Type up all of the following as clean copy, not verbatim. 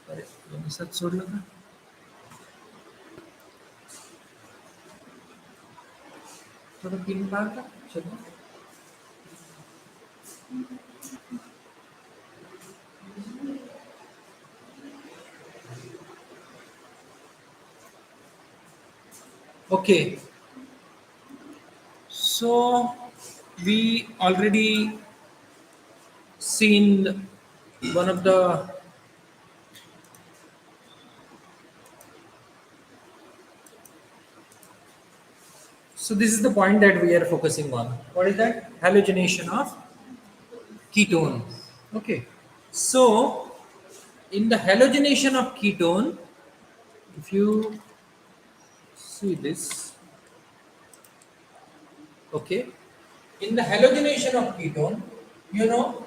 अरे यांनी साथ सोडलं का थोडं पिन काढ का शब्द okay so we already seen one of the so this is the point that we are focusing on. What is that? Halogenation of ketone. Okay. So in the halogenation of ketone, if you see this, okay, in the halogenation of ketone, you know,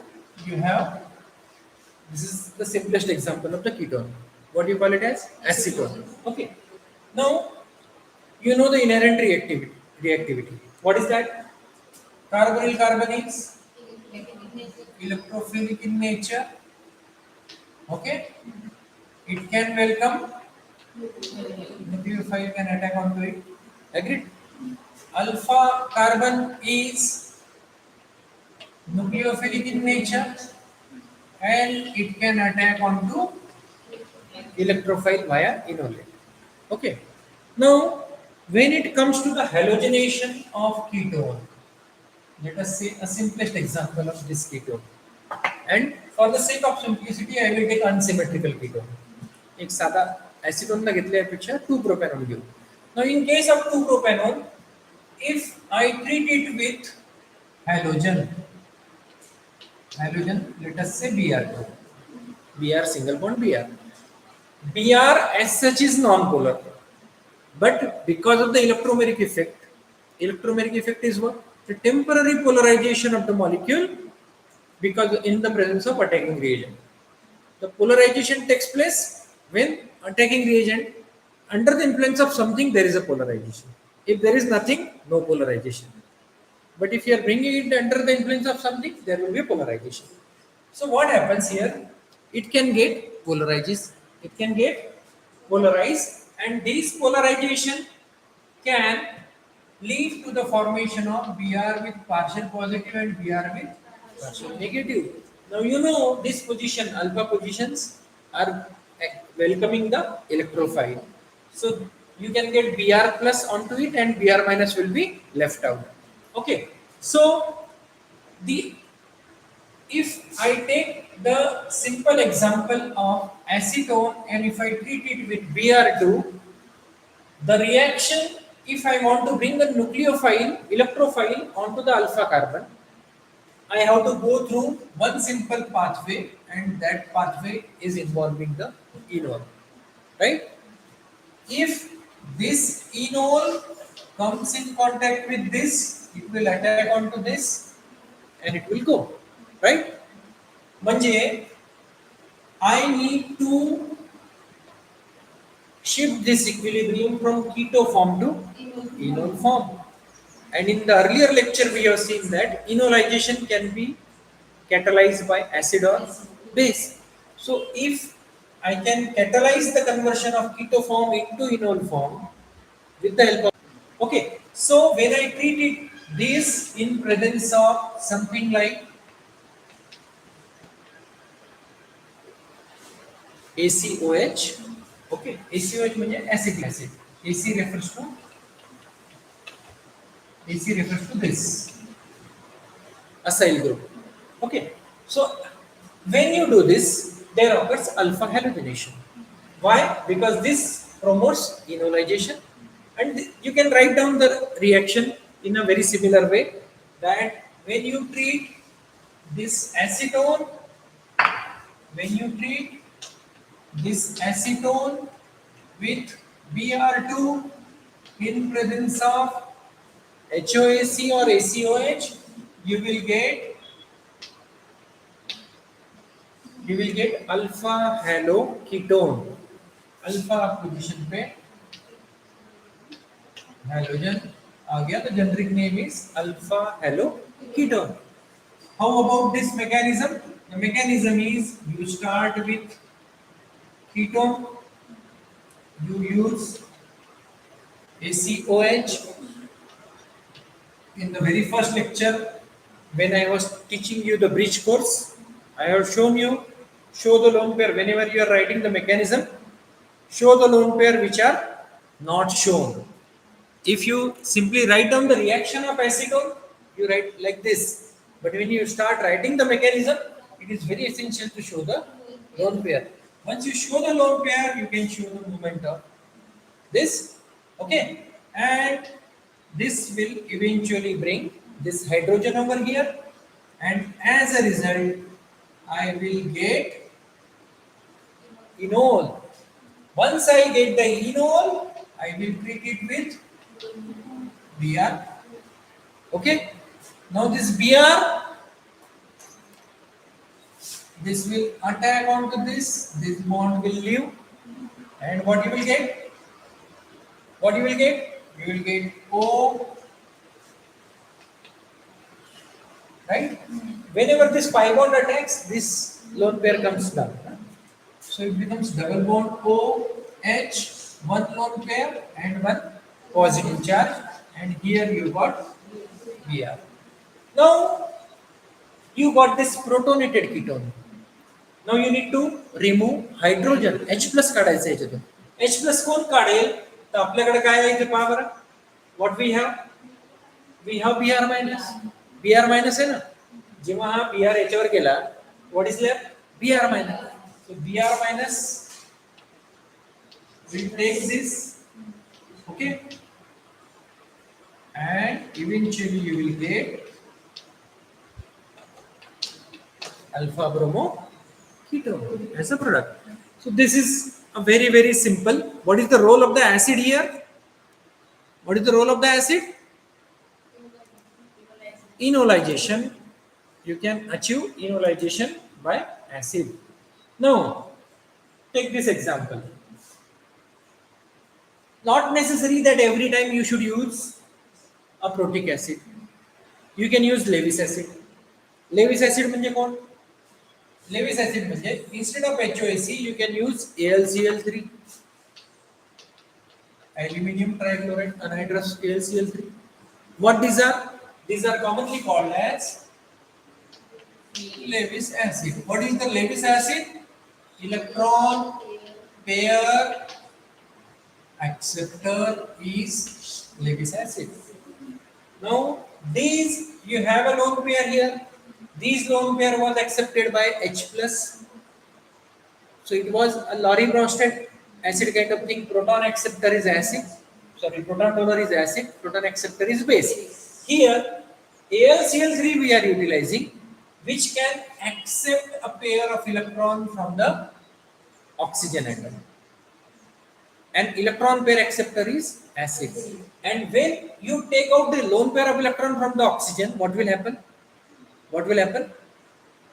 you have this is the simplest example of the ketone. What do you call it as? Acetone. Okay. Now you know the inherent reactivity. Reactivity. What is that? Carbonyl carbon is electrophilic in nature. Okay. It can welcome nucleophile can attack onto it. Agreed? Alpha carbon is nucleophilic in nature and it can attack onto electrophile via enolate. Okay. Now, when it comes to the halogenation of ketone, let us say a simplest example of this ketone. And for the sake of simplicity, I will take unsymmetrical ketone. एक साधा acetone ला घेतल्यापेक्षा 2-propanone घेऊ. Now, in case of 2-propanone, if I treat it with halogen, let us say Br2, Br single bond Br. Br as such is non-polar, but because of the electromeric effect is what? The temporary polarization of the molecule because in the presence of attacking reagent. The polarization takes place when attacking reagent under the influence of something there is a polarization. If there is nothing, no polarization. But if you are bringing it under the influence of something, there will be a polarization. So what happens here? It can get polarized. It can get polarized, and this polarization can lead to the formation of Br with partial positive and Br with partial negative. Now you know this position, alpha positions are welcoming the electrophile. So you can get Br plus onto it and Br minus will be left out. Okay. So the if I take the simple example of acetone and if I treat it with Br2, the reaction, if I want to bring the electrophile onto the alpha carbon, I have to go through one simple pathway and that pathway is involving the enol, right? If this enol comes in contact with this, it will attack onto this and it will go, right? Manje, I need to shift this equilibrium from keto form to enol form. And in the earlier lecture, we have seen that enolization can be catalyzed by acid or base. So, if I can catalyze the conversion of keto form into enol form with the help of okay, so when I treat it this in presence of something like ACOH, okay, ACOH means acetic acid. AC refers to this acyl group. Okay, so when you do this, there occurs alpha halogenation. Why? Because this promotes enolization, and you can write down the reaction in a very similar way that when you treat this acetone, when you treat this acetone with Br2 in presence of HOAC or ACOH, you will get alpha halo ketone. Alpha position पे halogen आ गया तो generic name is alpha halo ketone. How about this mechanism? The mechanism is you start with ketone, you use ACOH. In the very first lecture, when I was teaching you the bridge course, I have shown you, show the lone pair whenever you are writing the mechanism, show the lone pair which are not shown. If you simply write down the reaction of acetone, you write like this. But when you start writing the mechanism, it is very essential to show the lone pair. Once you show the lone pair, you can show the movement of this. Okay, and this will eventually bring this hydrogen over here, and as a result, I will get enol. Once I get the enol, I will treat it with Br. Okay. Now this Br, this will attack onto this. This bond will leave, and what you will get? What you will get? You will get O. Right? Whenever this pi bond attacks, this lone pair comes down. So it becomes double bond OH, one lone pair and one positive charge, and here you got Br. Now you got this protonated ketone. Now you need to remove hydrogen. H plus काढायचं याच्यातून. H plus कोण काढेल? तर आपल्याकडे काय आहे इथे पहा बरं. What we have? We have Br minus. Br minus आहे ना. जेव्हा हा Br याच्यावर गेला, what is left? Br minus. So Br minus will take this, okay, and eventually you will get alpha bromo ketone as a product. So this is a very simple. What is the role of the acid here? What is the role of the acid? Enolization. You can achieve enolization by acid. Now, take this example. Not necessary that every time you should use a protic acid. You can use Lewis acid. Lewis acid म्हणजे कोण? Lewis acid म्हणजे instead of HOAC you can use AlCl3. Aluminium trichloride anhydrous AlCl3. What these are? These are commonly called as Lewis acid. What is the Lewis acid? Electron pair acceptor is Lewis acid. Now these, you have a lone pair here. These lone pair was accepted by H plus. So it was a Lorry-Bronsted acid kind of thing. Proton acceptor is acid. Sorry, proton donor is acid. Proton acceptor is base. Here AlCl3 we are utilizing, which can accept a pair of electron from the oxygen atom. An electron pair acceptor is acid. And when you take out the lone pair of electron from the oxygen, what will happen? What will happen?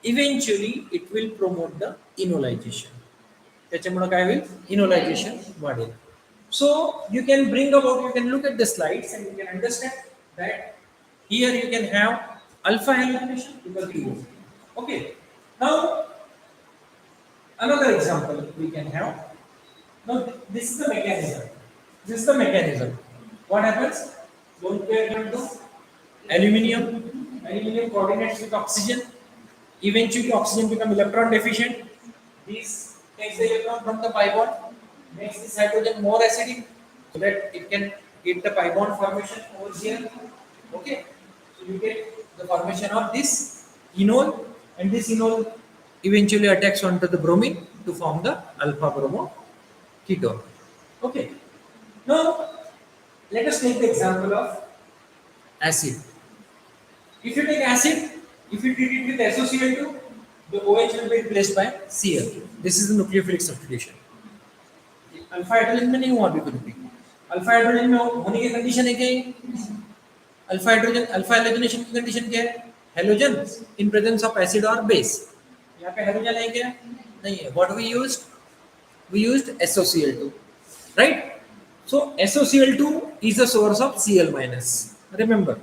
Eventually, it will promote the enolization. त्याच्यामुळे काय होईल? Enolization वाढेल. So you can bring about, you can look at the slides and you can understand that here you can have alpha halogenation because you use. Okay. Now another example we can have. Now this is the mechanism. This is the mechanism. What happens? Lone pair come to aluminium. Aluminium coordinates with oxygen. Eventually oxygen becomes electron deficient. This takes the electron from the pi bond, makes this hydrogen more acidic so that it can get the pi bond formation over here. Okay. So you get the formation of this enol, and this enol eventually attacks onto the bromine to form the alpha bromo ketone. Okay. Now let us take the example of acid. If you take acid, if you treat it with SOCl2, the OH will be replaced by Cl. This is the nucleophilic substitution. Alpha hydrogen में नहीं हुआ अभी कुछ भी. Alpha hydrogen में होने की condition है क्या? अल्फा हाइड्रोजन, अल्फा हैलोजनेशन की कंडीशन क्या है? Halogen in presence of acid और बेस. यहाँ पे हैलोजन है क्या? नहीं है. What we used? We used SOCl2, right? So SOCl2 is the source of Cl minus. Remember,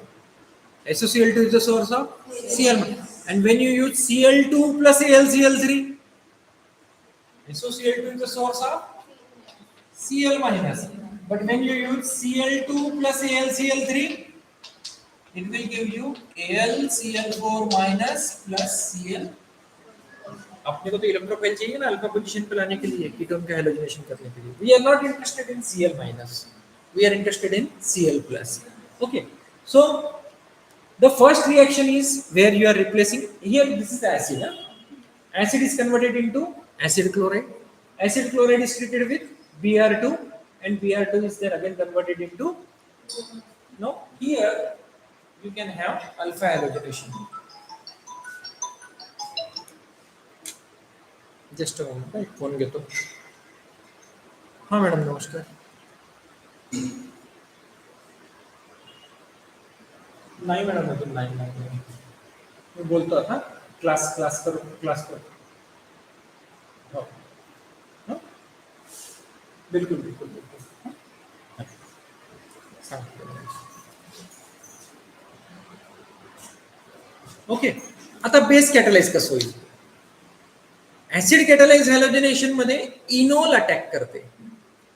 SOCl2 is the source of Cl minus. And when you use Cl2 plus AlCl3, SOCl2 is the source of Cl minus. But when you use Cl2 plus AlCl3, it will give you AlCl4 minus plus Cl. अपने को तो electrophile चाहिए ना alpha position पे लाने के लिए ketone का हैलोजनेशन करने के लिए. We are not interested in Cl minus. We are interested in Cl plus. Okay. So the first reaction is where you are replacing. Here this is the acid. Acid is converted into acid chloride. Acid chloride is treated with Br2, and Br2 is then again converted into. No, here you can have alpha halogenation. Just एक phone घेतो. हाँ madam नमस्कार. नाही madam अजून नाही मी बोलतो आता class करो. हो बिलकुल ओके. आता बेस कॅटलाइज कसं होईल. ऍसिड कॅटलाइज हॅलोजनेशन मध्ये इनोल अटॅक करते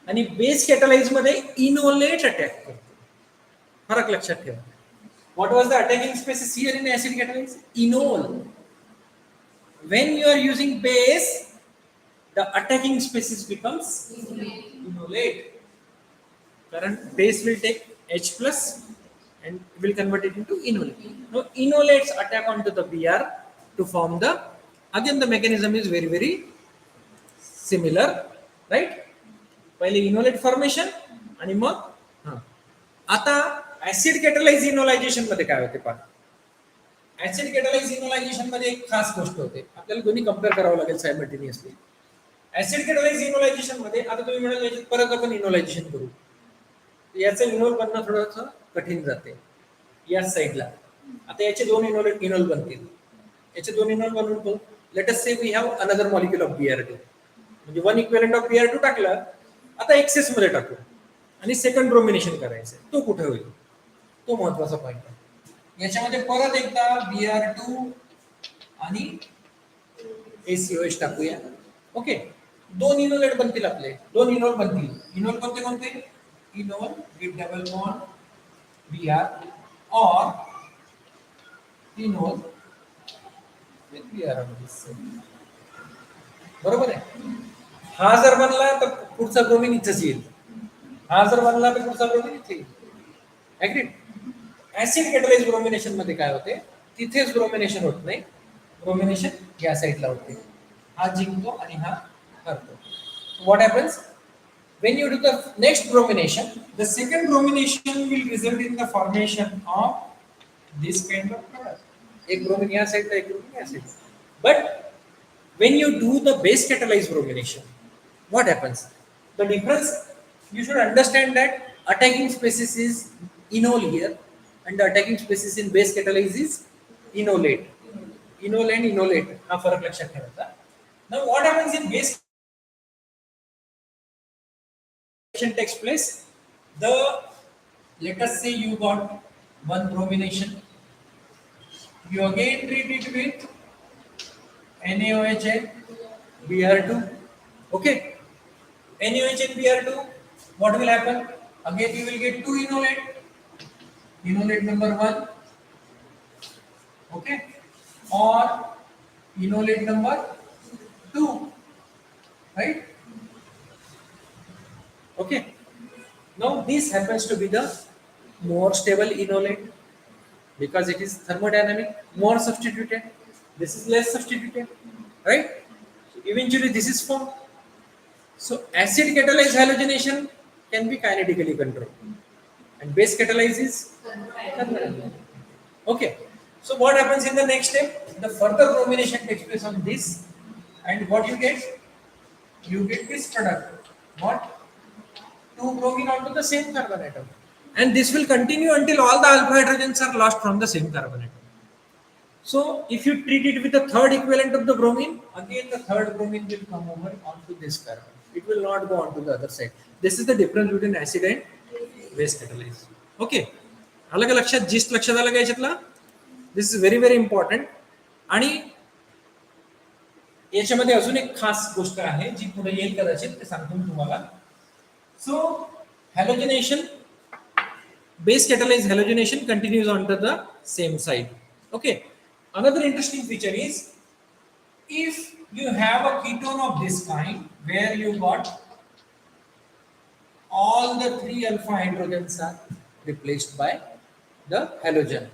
आणि बेस कॅटलाइज मध्ये इनोलेट अटॅक करते. फरक लक्षात ठेवा. What was the attacking species here in acid catalysis? Enol. When you are using base, the attacking species becomes enolate. Current base will take H plus and will convert it into enolate. Now enolates attack onto the Br to form the. Again the mechanism is very similar, right? पहिले enolate formation आणि मग आता acid कॅटलाइज इनोलायझेशन मध्ये काय होते पहा. Acid कॅटलाइज इनोलायझेशन मध्ये एक खास गोष्ट होते. आपल्याला दोन्ही कंपेअर करावं लागेल सायमल्टेनियसली. ऍसिड कॅटलाइज इनोलायझेशन मध्ये आता तुम्ही म्हणाल याच्यात परत आपण इनोलायझेशन करू. याचं इनोल बनणं थोडंसं कठीण जाते या साईडला. आता याचे दोन इनोल बनतील. याचे दोन इनोल बनवून let us say we have another molecule of Br2. म्हणजे वन इक्विव्हॅलंट ऑफ Br2 टाकलं. आता एक्सेस मध्ये टाकू आणि सेकंड ब्रोमिनेशन करायचं. तो कुठे होईल तो महत्वाचा पॉइंट आहे. याच्यामध्ये परत एकदा Br2 आणि ACOH टाकूया. ओके. दोन इनोलेट बनतील आपले. दोन इनोल बनतील. इनोल कोणते enol with double bond Br और इनोल विथ Br. बरोबर आहे. हा जर बनला तर पुढचा ब्रोमिन इथेच येईल. हा जर बनला तर पुढचा ब्रोमिन इथे येईल. ऍग्रीड. ऍसिड कॅटलाइज ब्रोमिनेशन मध्ये काय होते तिथेच ब्रोमिनेशन होत नाही. ब्रोमिनेशन या साइडला होते. हा जिंकतो आणि हा हरतो. What happens when you do the next bromination, the second bromination will result in the formation of this kind of product. एक ब्रोमिन या साइडला एक ब्रोमिन या साइडला. But when you do the base catalyzed bromination, what happens? The difference you should understand that attacking species is enol here and the attacking species in base catalysis is enolate. Enol and enolate हा फरक लक्षात ठेवायचा. Now what happens in base takes place? Let us say you got one bromination. You again treat it with NaOH and Br2. Okay. NaOH and Br2. What will happen? Again you will get two enolate. Enolate number 1. Okay. Or enolate number 2. Right? Okay. Now this happens to be the more stable enolate because it is thermodynamic, more substituted. This is less substituted, right? So eventually this is formed. So acid catalyzed halogenation can be kinetically controlled, and base catalysis thermodynamic. Okay. So what happens in the next step? The further bromination takes place on this, and what you get? You get this product. What? Two bromine onto the same carbon atom, and this will continue until all the alpha hydrogens are lost from the same carbon atom. So if you treat it with the third equivalent of the bromine, again the third bromine will come over onto this carbon. It will not go onto the other side. This is the difference between acid and base catalysis. Okay. अलग लक्षात gist लक्षात आलं का याच्यातला. This is very important. आणि याच्यामध्ये अजून एक खास गोष्ट आहे जी पुढे येईल कदाचित, ते सांगतो मी तुम्हाला. सो हॅलोजिनेशन, base catalyzed halogenation continues onto the same side. Okay. Another interesting feature is, if you have a ketone of this kind where you got all the three alpha hydrogens are replaced by the halogen,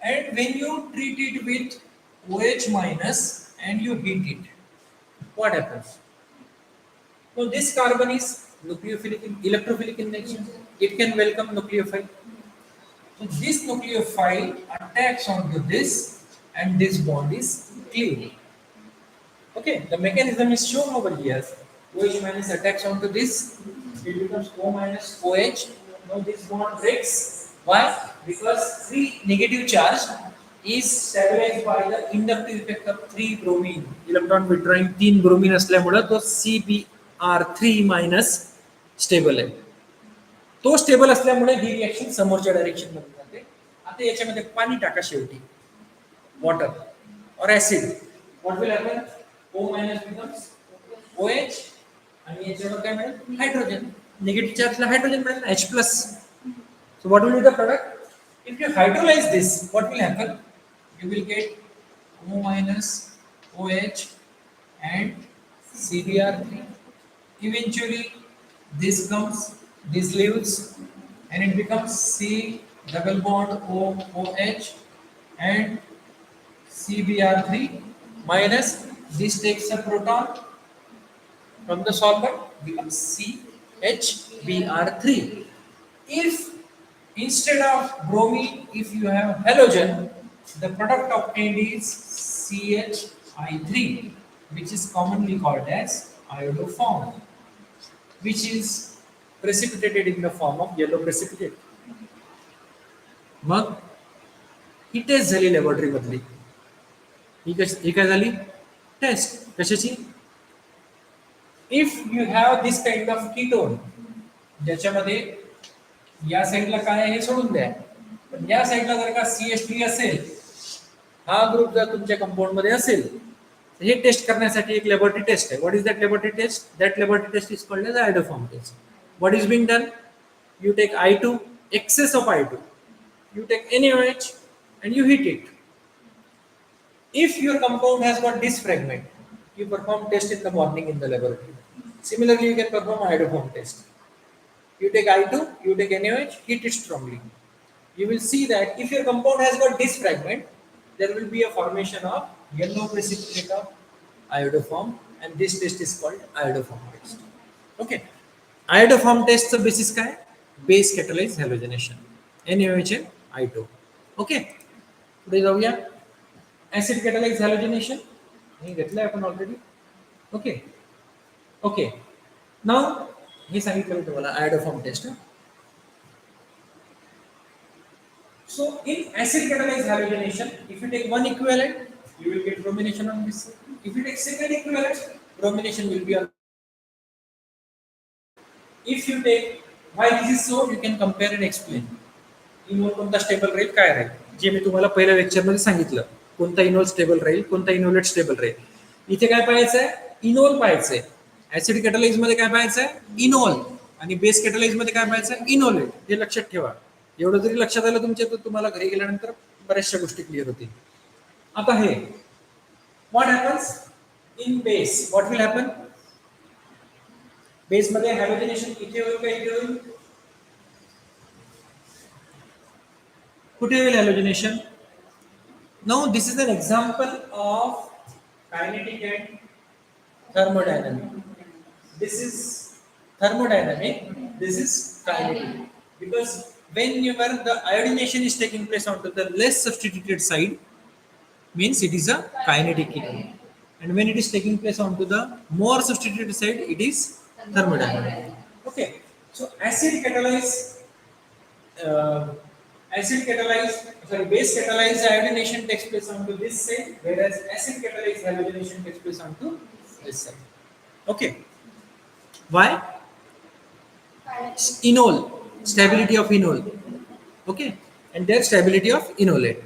and when you treat it with OH minus and you heat it, what happens? So this carbon is nucleophilic, electrophilic in nature. It can welcome nucleophile. So this nucleophile attacks onto this and this bond is cleaved. Okay, the mechanism is shown over here. OH minus attacks onto this, it becomes O minus OH. Now this bond breaks. Why? Because free negative charge is stabilized by the inductive effect of 3 bromine. Electron withdrawing 3 bromine असल्यामुळे तो CBr3 minus stable आहे. तो stable असल्यामुळे ही reaction समोरच्या direction मध्ये जाते. आता याच्यामध्ये पाणी टाका शेवटी, वॉटर और acid, what will happen? O minus becomes OH आणि याच्यावर काय मिळेल? हायड्रोजन. निगेटिव्ह चार्जला हायड्रोजन मिळेल, H plus. So what will be the product? If you hydrolyse this, what will happen? You will get O minus OH and CBr3. Eventually, this comes, this leaves, and it becomes C double bond OH and CBr3 minus this takes a proton from the solvent, becomes CHBr3. If instead of bromine, if you have halogen, the product obtained is CHI3, which is commonly called as iodoform, which is precipitated in the form of yellow precipitate. मग ही test झाली laboratory मधली. ही काय झाली? Test कशाची? If you have this kind of ketone, ज्याच्यामध्ये या साईडला काय आहे हे सोडून द्या, पण या साईडला जर का CH3 असेल, हा ग्रुप जर तुमच्या कंपाऊंड मध्ये असेल, हे टेस्ट करण्यासाठी एक लॅबोरेटरी टेस्ट आहे. What is that laboratory test? That laboratory test is called as iodoform test. What is being done? You take I2, excess of I2, you take NaOH and you heat it. If your compound has got this fragment, you perform test in the morning in the laboratory. Similarly, you can perform iodoform test. You take I2, you take NaOH, heat it strongly. You will see that if your compound has got this fragment, there will be a formation of yellow precipitate of iodoform, and this test is called iodoform test. Okay. Iodoform test चा basis काय? Base catalyzed halogenation, NaOH and I2. Okay. पुढे जाऊया. Acid catalyzed halogenation हे घेतलंय आपण already. Okay okay. Now हे सांगितलं तुम्हाला iodoform test. So in acid catalyzed halogenation, if you take one equivalent, you will get bromination on this side. If you take second equivalent, bromination will be on. If you take, why this is so, you can compare and explain. Enol कोणता stable राहील, काय राहील, जे मी तुम्हाला पहिल्या lecture मध्ये सांगितलं. कोणता enol stable राहील, कोणता enolate stable राहील. इथे काय पाहायचं आहे? इनोल पाहायचं आहे. ऍसिड कॅटलाइज मध्ये काय पाहायचं आहे? इनोल. आणि बेस कॅटलाइज मध्ये काय पाहायचं आहे? इनोलेट. हे लक्षात ठेवा. एवढं जरी लक्षात आलं तुमच्या, तर तुम्हाला घरी गेल्यानंतर बऱ्याचशा गोष्टी क्लिअर होतील. आता हे what happens in base? What will happen? Base मध्ये हॅलोजिनेशन इथे होईल का इथे होईल? कुठे होईल halogenation? Now this is an example of kinetic and thermodynamic. This is thermodynamic, this is kinetic. Because whenever the iodination is taking place onto the less substituted side, means it is a kinetic ketone. And when it is taking place onto the more substituted side, it is thermodynamic. Okay. So base catalyzed iodination takes place onto this side, whereas acid catalyzed halogenation takes place onto this side. Okay. Why? Enol, stability of enol. Okay. And their stability of enolate.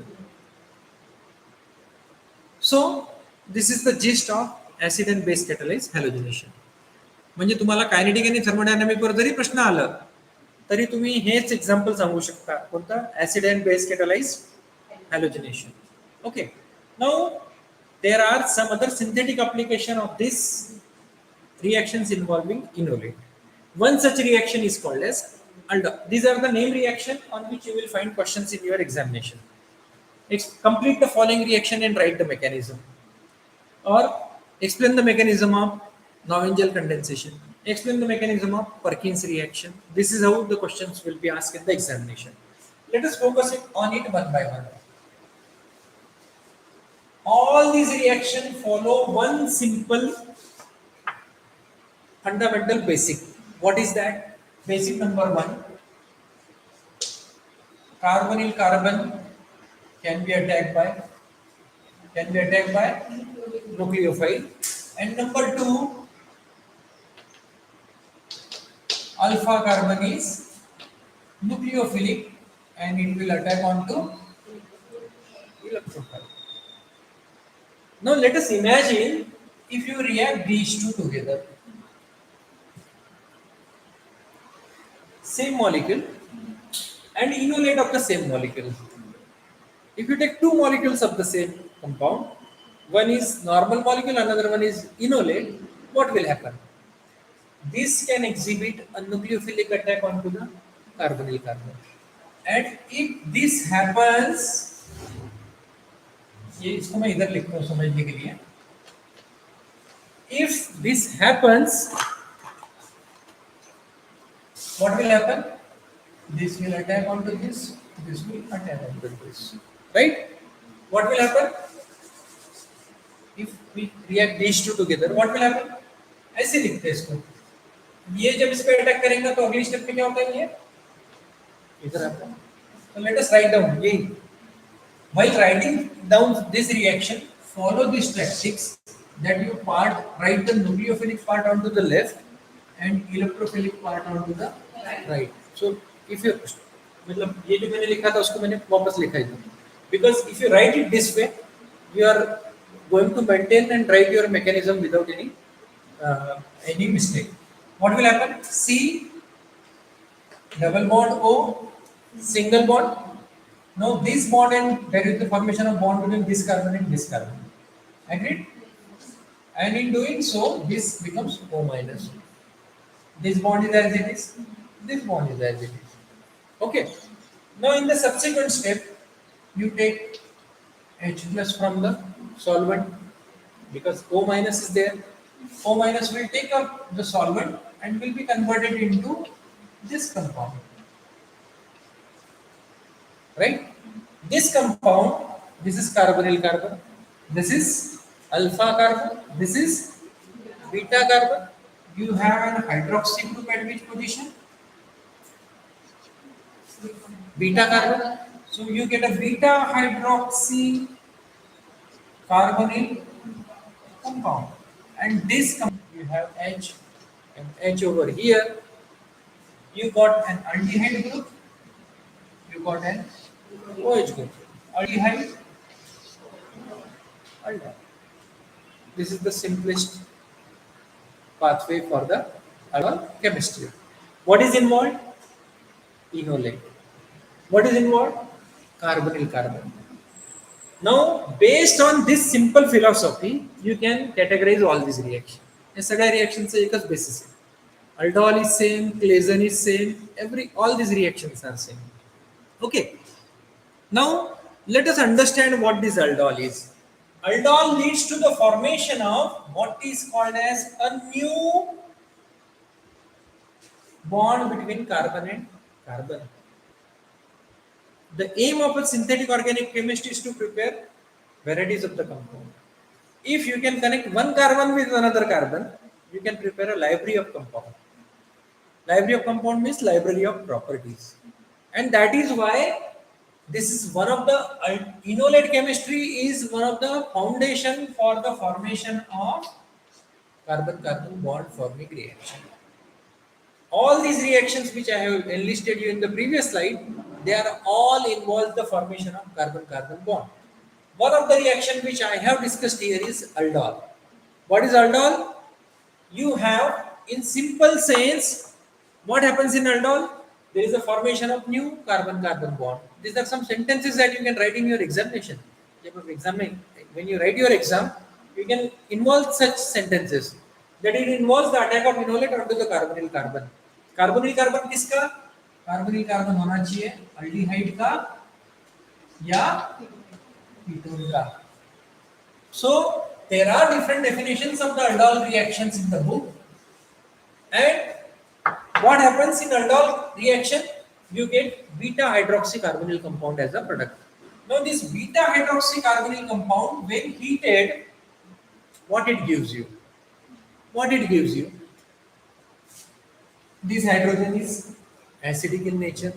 So this is the gist of acid and base catalyse halogenation. म्हणजे तुम्हाला kinetic आणि thermodynamic वर जरी प्रश्न आला तरी तुम्ही हेच example सांगू शकता. कोणतं? Acid and base catalyse halogenation. Okay. Now there are some other synthetic application of this reactions involving enolate. One such reaction is called as aldol. These are the name reaction on which you will find questions in your examination. Complete the following reaction and write the mechanism, or explain the mechanism of Navangel condensation. Explain the mechanism of Perkins reaction. This is how the questions will be asked in the examination. Let us focus on it one by one. All these reactions follow one simple fundamental basic. What is that? Basic number one: carbonyl carbon can be attacked by nucleophile, and number two, alpha carbon is nucleophilic and it will attack onto electrophile. Now let us imagine if you react these two together, same molecule and enolate of the same molecule. If you take two molecules of the same compound, one is normal molecule, another one is enolate, what will happen? This can exhibit a nucleophilic attack onto the carbonyl carbon. And if this happens, ये इसको मैं इधर लिखता हूँ समझने के लिए. If this happens, what will happen? This will attack onto this will attack onto this. Right? What will happen? If we react these two together, what will happen? ऐसे लिखते हैं इसको. ये जब इस पे अटैक करेंगे तो अगली स्टेप पे क्या होता है? ये इधर आता है. So let us write down ये. While writing down this reaction, follow these tactics that you write the nucleophilic part onto the left and electrophilic part onto the right. So if you मतलब ये जो मैंने लिखा था उसको मैंने वापस लिखा है. Because if you write it this way, you are going to maintain and write your mechanism without any mistake. What will happen? C, double bond O, single bond. Now this bond, and there is the formation of bond between this carbon and this carbon. Agreed? And in doing so, this becomes O minus. This bond is as it is. This bond is as it is. Okay. Now in the subsequent step, you take H plus from the solvent because O minus is there. O minus will take up the solvent and will be converted into this compound. Right? This compound, this is carbonyl carbon, this is alpha carbon, this is beta carbon. You have an hydroxy group at which position? Beta carbon. So you get a beta hydroxy carbonyl compound. And this you have H and H over here. You got an aldehyde group. You got an OH group. Aldehyde. Aldehyde. This is the simplest pathway for the aldol chemistry. What is involved? Enolate. What is involved? Carbonyl carbon. Now, based on this simple philosophy, you can categorize all these reactions. ये सगळ्या reactions एकच basis आहे. Aldol is same, Claisen is same, all these reactions are same. Okay. Now, let us understand what this aldol is. Aldol leads to the formation of what is called as a new bond between carbon and carbon. The aim of a synthetic organic chemist is to prepare varieties of the compound. If you can connect one carbon with another carbon, you can prepare a library of compound. Library of compound means library of properties. And that is why this is one of the enolate chemistry is one of the foundation for the formation of carbon-carbon bond forming reaction. All these reactions which I have enlisted you in the previous slide, they are all involve the formation of carbon-carbon bond. One of the reaction which I have discussed here is aldol. What is aldol? You have, in simple sense, what happens in aldol? There is a formation of new carbon-carbon bond. These are some sentences that you can write in your examination. When you write your exam, you can involve such sentences. That it involves the attack of enolate onto the carbonyl carbon. Carbonyl carbon किसका? Carbonyl carbon होना चाहिए aldehyde का या ketone का. So there are different definitions of the aldol reactions in the book, and what happens in aldol reaction? You get beta hydroxycarbonyl compound as a product. Now this beta hydroxycarbonyl compound, when heated, what it gives you? What it gives you? This hydrogen is acidic in nature.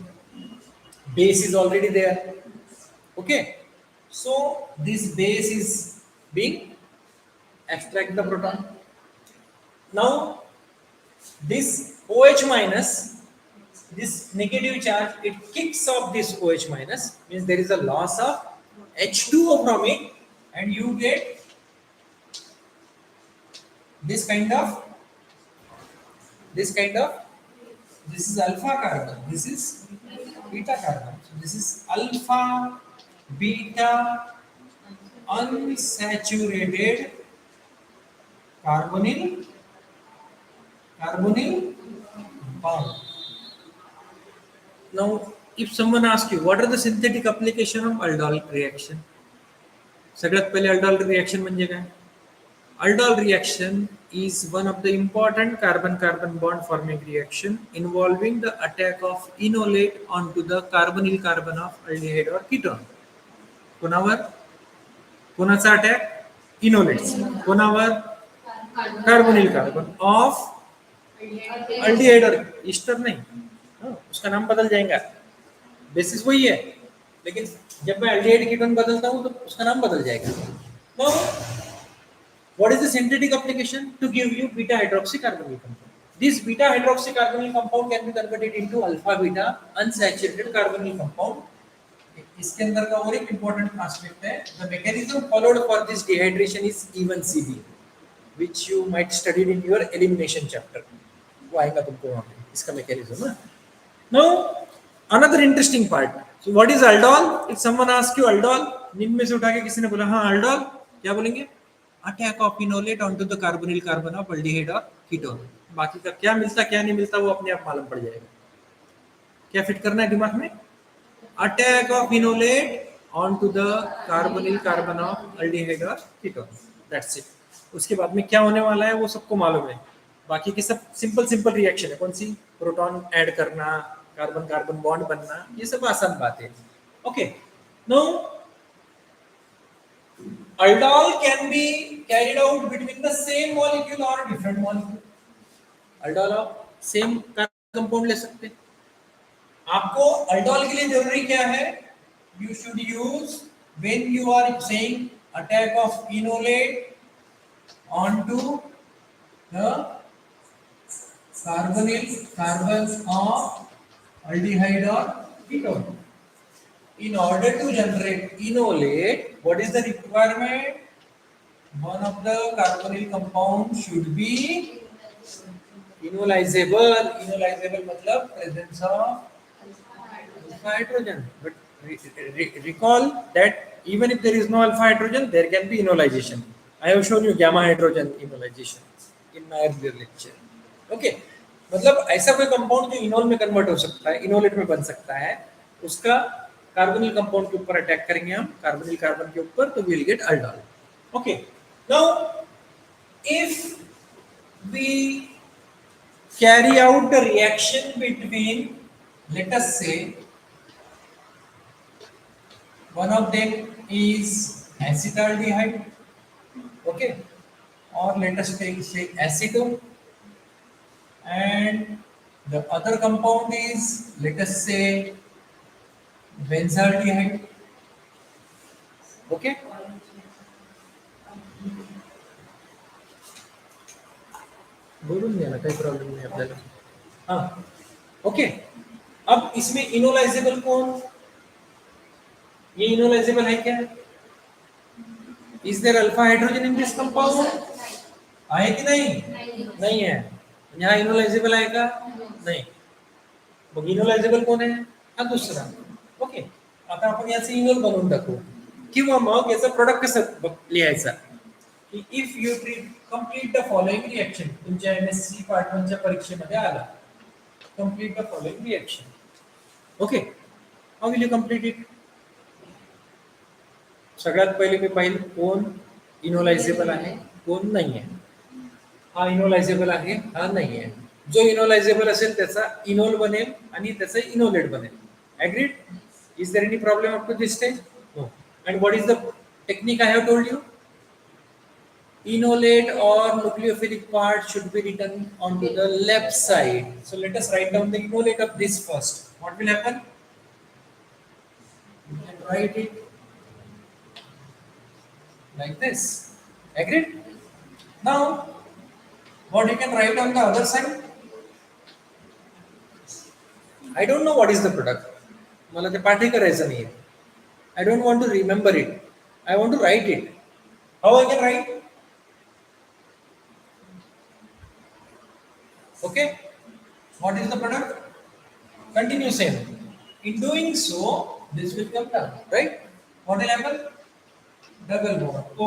Base is already there. Okay. So this base is being extract the proton. Now this OH minus, this negative charge, it kicks off this OH minus, means there is a loss of H2O from it, and you get this kind of, this is alpha carbon, this is beta carbon. So this is alpha beta unsaturated carbonyl bond. Now, if someone asks you, what are the synthetic application of aldol reaction? सगळ्यात पहिले aldol reaction म्हणजे काय? Aldol reaction is one of the important carbon-carbon bond forming reaction involving the attack of enolate onto the carbonyl carbon of aldehyde or ketone. कोणावर? कोणाचा attack? इनोलेट्स. कोणावर? Carbonyl carbon of aldehyde और Easter नहीं, उसका नाम बदल जाएगा, बेसिस वही है, लेकिन जब मैं अल्डिहाइड कीटोन बदलता हूं तो उसका नाम बदल जाएगा. Now, what is the synthetic application? To give you beta hydroxycarbonyl compound. This beta hydroxycarbonyl compound can be converted into alpha beta unsaturated carbonyl compound. इसके अंदर का और एक important aspect है, the mechanism followed for this dehydration is even CB, which you might studied in your elimination chapter. वो आएगा तुमको वहाँ पे, इसका mechanism है. Now, another interesting part. So what is aldol? If someone asks you aldol, निम्न में से उठा के किसी ने बोला हाँ aldol, क्या बोलेंगे? Attack of enolate onto the carbonyl carbon of aldehyde or ketone. बाकी का क्या मिलता क्या नहीं मिलता वो अपने आप मालूम पड़ जाएगा. क्या फिट करना है दिमाग में? Attack of enolate onto the carbonyl carbon of aldehyde or ketone. That's it. उसके बाद में क्या होने वाला है वो सबको मालूम है. बाकी की सब सिंपल रिएक्शन है. कौन सी? प्रोटॉन ऐड करना, कार्बन कार्बन बॉन्ड बनना, ये सब आसान बात है. Okay. Now aldol can be carried out between the same molecule or different molecule. aldol आप same compound ले सकते हैं. आपको aldol के लिए जरूरी क्या है? You should use, when you are saying attack of enolate onto the carbonyl carbon of aldehyde or ketone. In order to generate enolate, what is the requirement? One of the carbonyl compound should be enolizable. Enolizable मतलब presence of alpha hydrogen. But recall that even if there is no alpha hydrogen, there can be enolization. I have shown you gamma hydrogen enolization in my earlier lecture. Okay, मतलब ऐसा कोई compound जो enol में convert हो सकता है, enolate में बन सकता है, उसका कार्बोनिल कंपाउंड के ऊपर अटैक करेंगे हम, कार्बोनिल कार्बन के ऊपर, तो we'll get aldol. Okay. Now, if we carry out the reaction between, let us say, one of them is acetaldehyde, okay, or let us take say acetone, and the other compound is, let us say, benzaldehyde. Okay. बोलूँ नहीं ना, कोई problem नहीं अपने लोग. हाँ. Okay. अब इसमें इनोलाइजेबल कौन? ये इनोलाइजेबल है क्या? Is there alpha hydrogen in this compound? आहे की नाही? नाही आहे. म्हणजे हा इनोलायझेबल आहे का? नाही. मग इनोलायझेबल कोण आहे? हा दुसरा. ओके. आता आपण याचं इनोल बनवून टाकू. किंवा मग याचं प्रोडक्ट कसं लिहायचा? की if you complete the following reaction, तुमच्या एमएससी पार्ट 1 च्या परीक्षेमध्ये आला. Complete the following reaction. Okay. How will you complete it? सगळ्यात पहिले मी पाहिलं कोण इनोलायझेबल आहे, कोण नाही आहे. हा इनोलायझेबल आहे, हा नाही आहे. जो इनोलायझेबल असेल त्याचा इनोल बनेल आणि त्याचा इनोलेट बनेल. Agreed? Is there any problem up to this stage? No. And what is the technique I have told you? Enolate or nucleophilic part should be written onto the left side. So let us write down the enolate of this first. What will happen? You can write it like this. Agreed? Now, what you can write on the other side? I don't know what is the product. मला ते पाठी करायचं नाही. I don't want to remember it. I want to write it. How I can write? Okay. What is the product? Continue same. In doing so, this will come down, right? What will happen? Double bond. So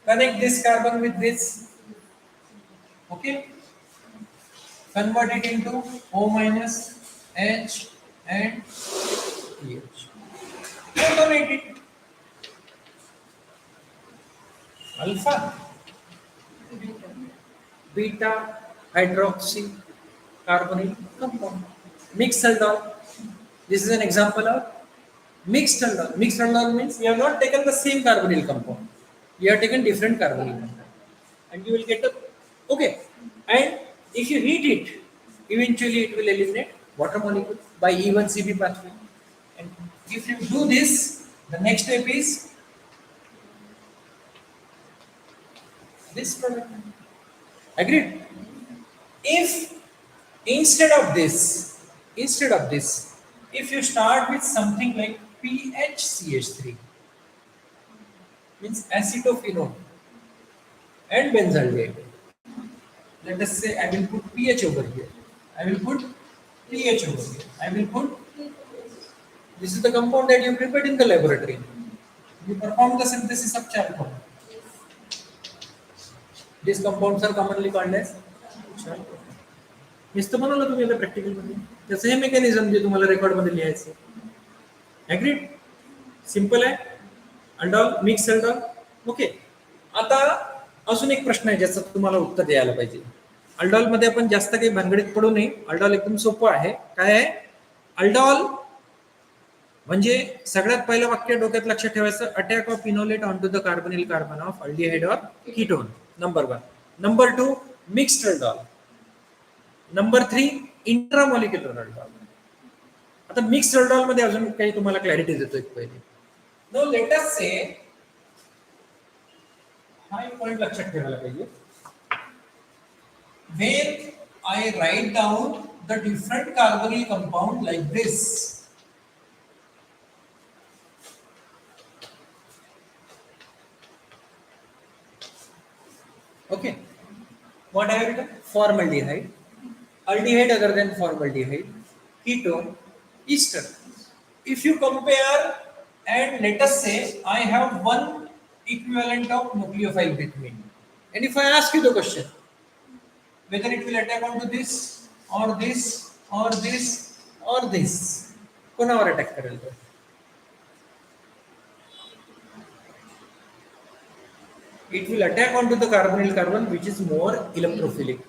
connect this carbon with this. Okay. Convert it into O minus, H and PH. Automate it. Alpha, beta, hydroxy, carbonyl compound. Mixed aldol. This is an example of mixed aldol. Mixed aldol means we have not taken the same carbonyl compound. We have taken different carbonyl compound. And you will get a, okay. And if you heat it, eventually it will eliminate water molecule by E1CB pathway. And if you do this, the next step is this product. Agreed? If instead of this, if you start with something like PHCH3, means acetophenone and benzaldehyde. Let us say I will put pH over here. I will put pH over here. I will put, this is the compound that you prepared in the laboratory. You perform the synthesis of charcoal. These compounds are commonly called as charcoal. नुसतं बनवलं तुम्ही आता practical मध्ये, त्याचं हे mechanism जे तुम्हाला record मध्ये लिहायचं. ऍग्रीड? Simple आहे. Aldol, mix aldol. ओके. आता अजून एक प्रश्न आहे ज्याचं तुम्हाला उत्तर द्यायला पाहिजे. अल्डॉल मध्ये आपण जास्त काही भानगडीत पडू नये. अल्डॉल एकदम सोपं आहे. काय आहे अल्डॉल? म्हणजे सगळ्यात पहिलं वाक्य डोक्यात लक्षात ठेवायचं, attack of enolate on to the carbonyl carbon of aldehyde और ketone. Number 1. Number 2, mixed aldol. Number 3, intramolecular aldol. आता मिक्स्ड अल्डॉल मध्ये अजून काही तुम्हाला क्लॅरिटी देतो एक पहिले. नो लेट अस से, हा एक पॉइंट लक्षात ठेवायला पाहिजे. When I write down the different carbonyl compound like this, okay, what I have written? Formaldehyde, aldehyde other than formaldehyde, ketone, ester. If you compare and let us say I have one equivalent of nucleophile between, and if I ask you the question whether it will attack onto this or this or this or this, कोणावर attack करेल तो? It will attack onto the carbonyl carbon which is more electrophilic.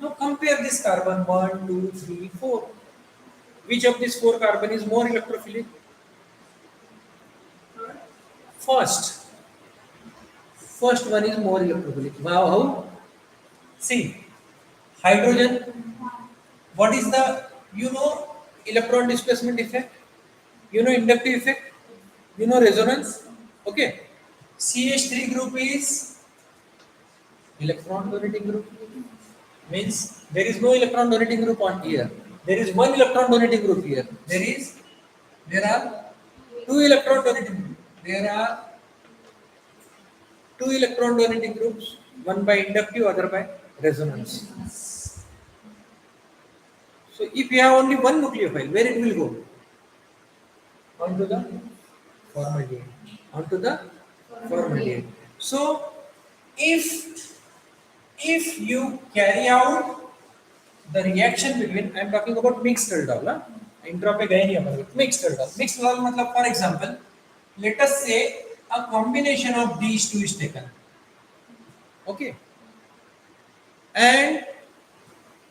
Now compare this carbon 1, 2, 3, 4. Which of these 4 carbon is more electrophilic? First one is more electrophilic. Wow, how? See, hydrogen. What is the, electron displacement effect? Inductive effect? Resonance? Okay. CH3 group is electron donating group. Means there is no electron donating group on here. There is one electron donating group here. There are two electron donating groups. There are two electron donating groups, one by inductive, other by resonance. So if you have only one nucleophile, where it will go? Onto the formaldehyde. Onto the formaldehyde. So if you carry out the reaction between, I am talking about mixed aldol, huh? Intra पे गए नहीं अपन, mixed aldol. Mixed aldol मतलब, for example, let us say a combination of these two is taken, okay, and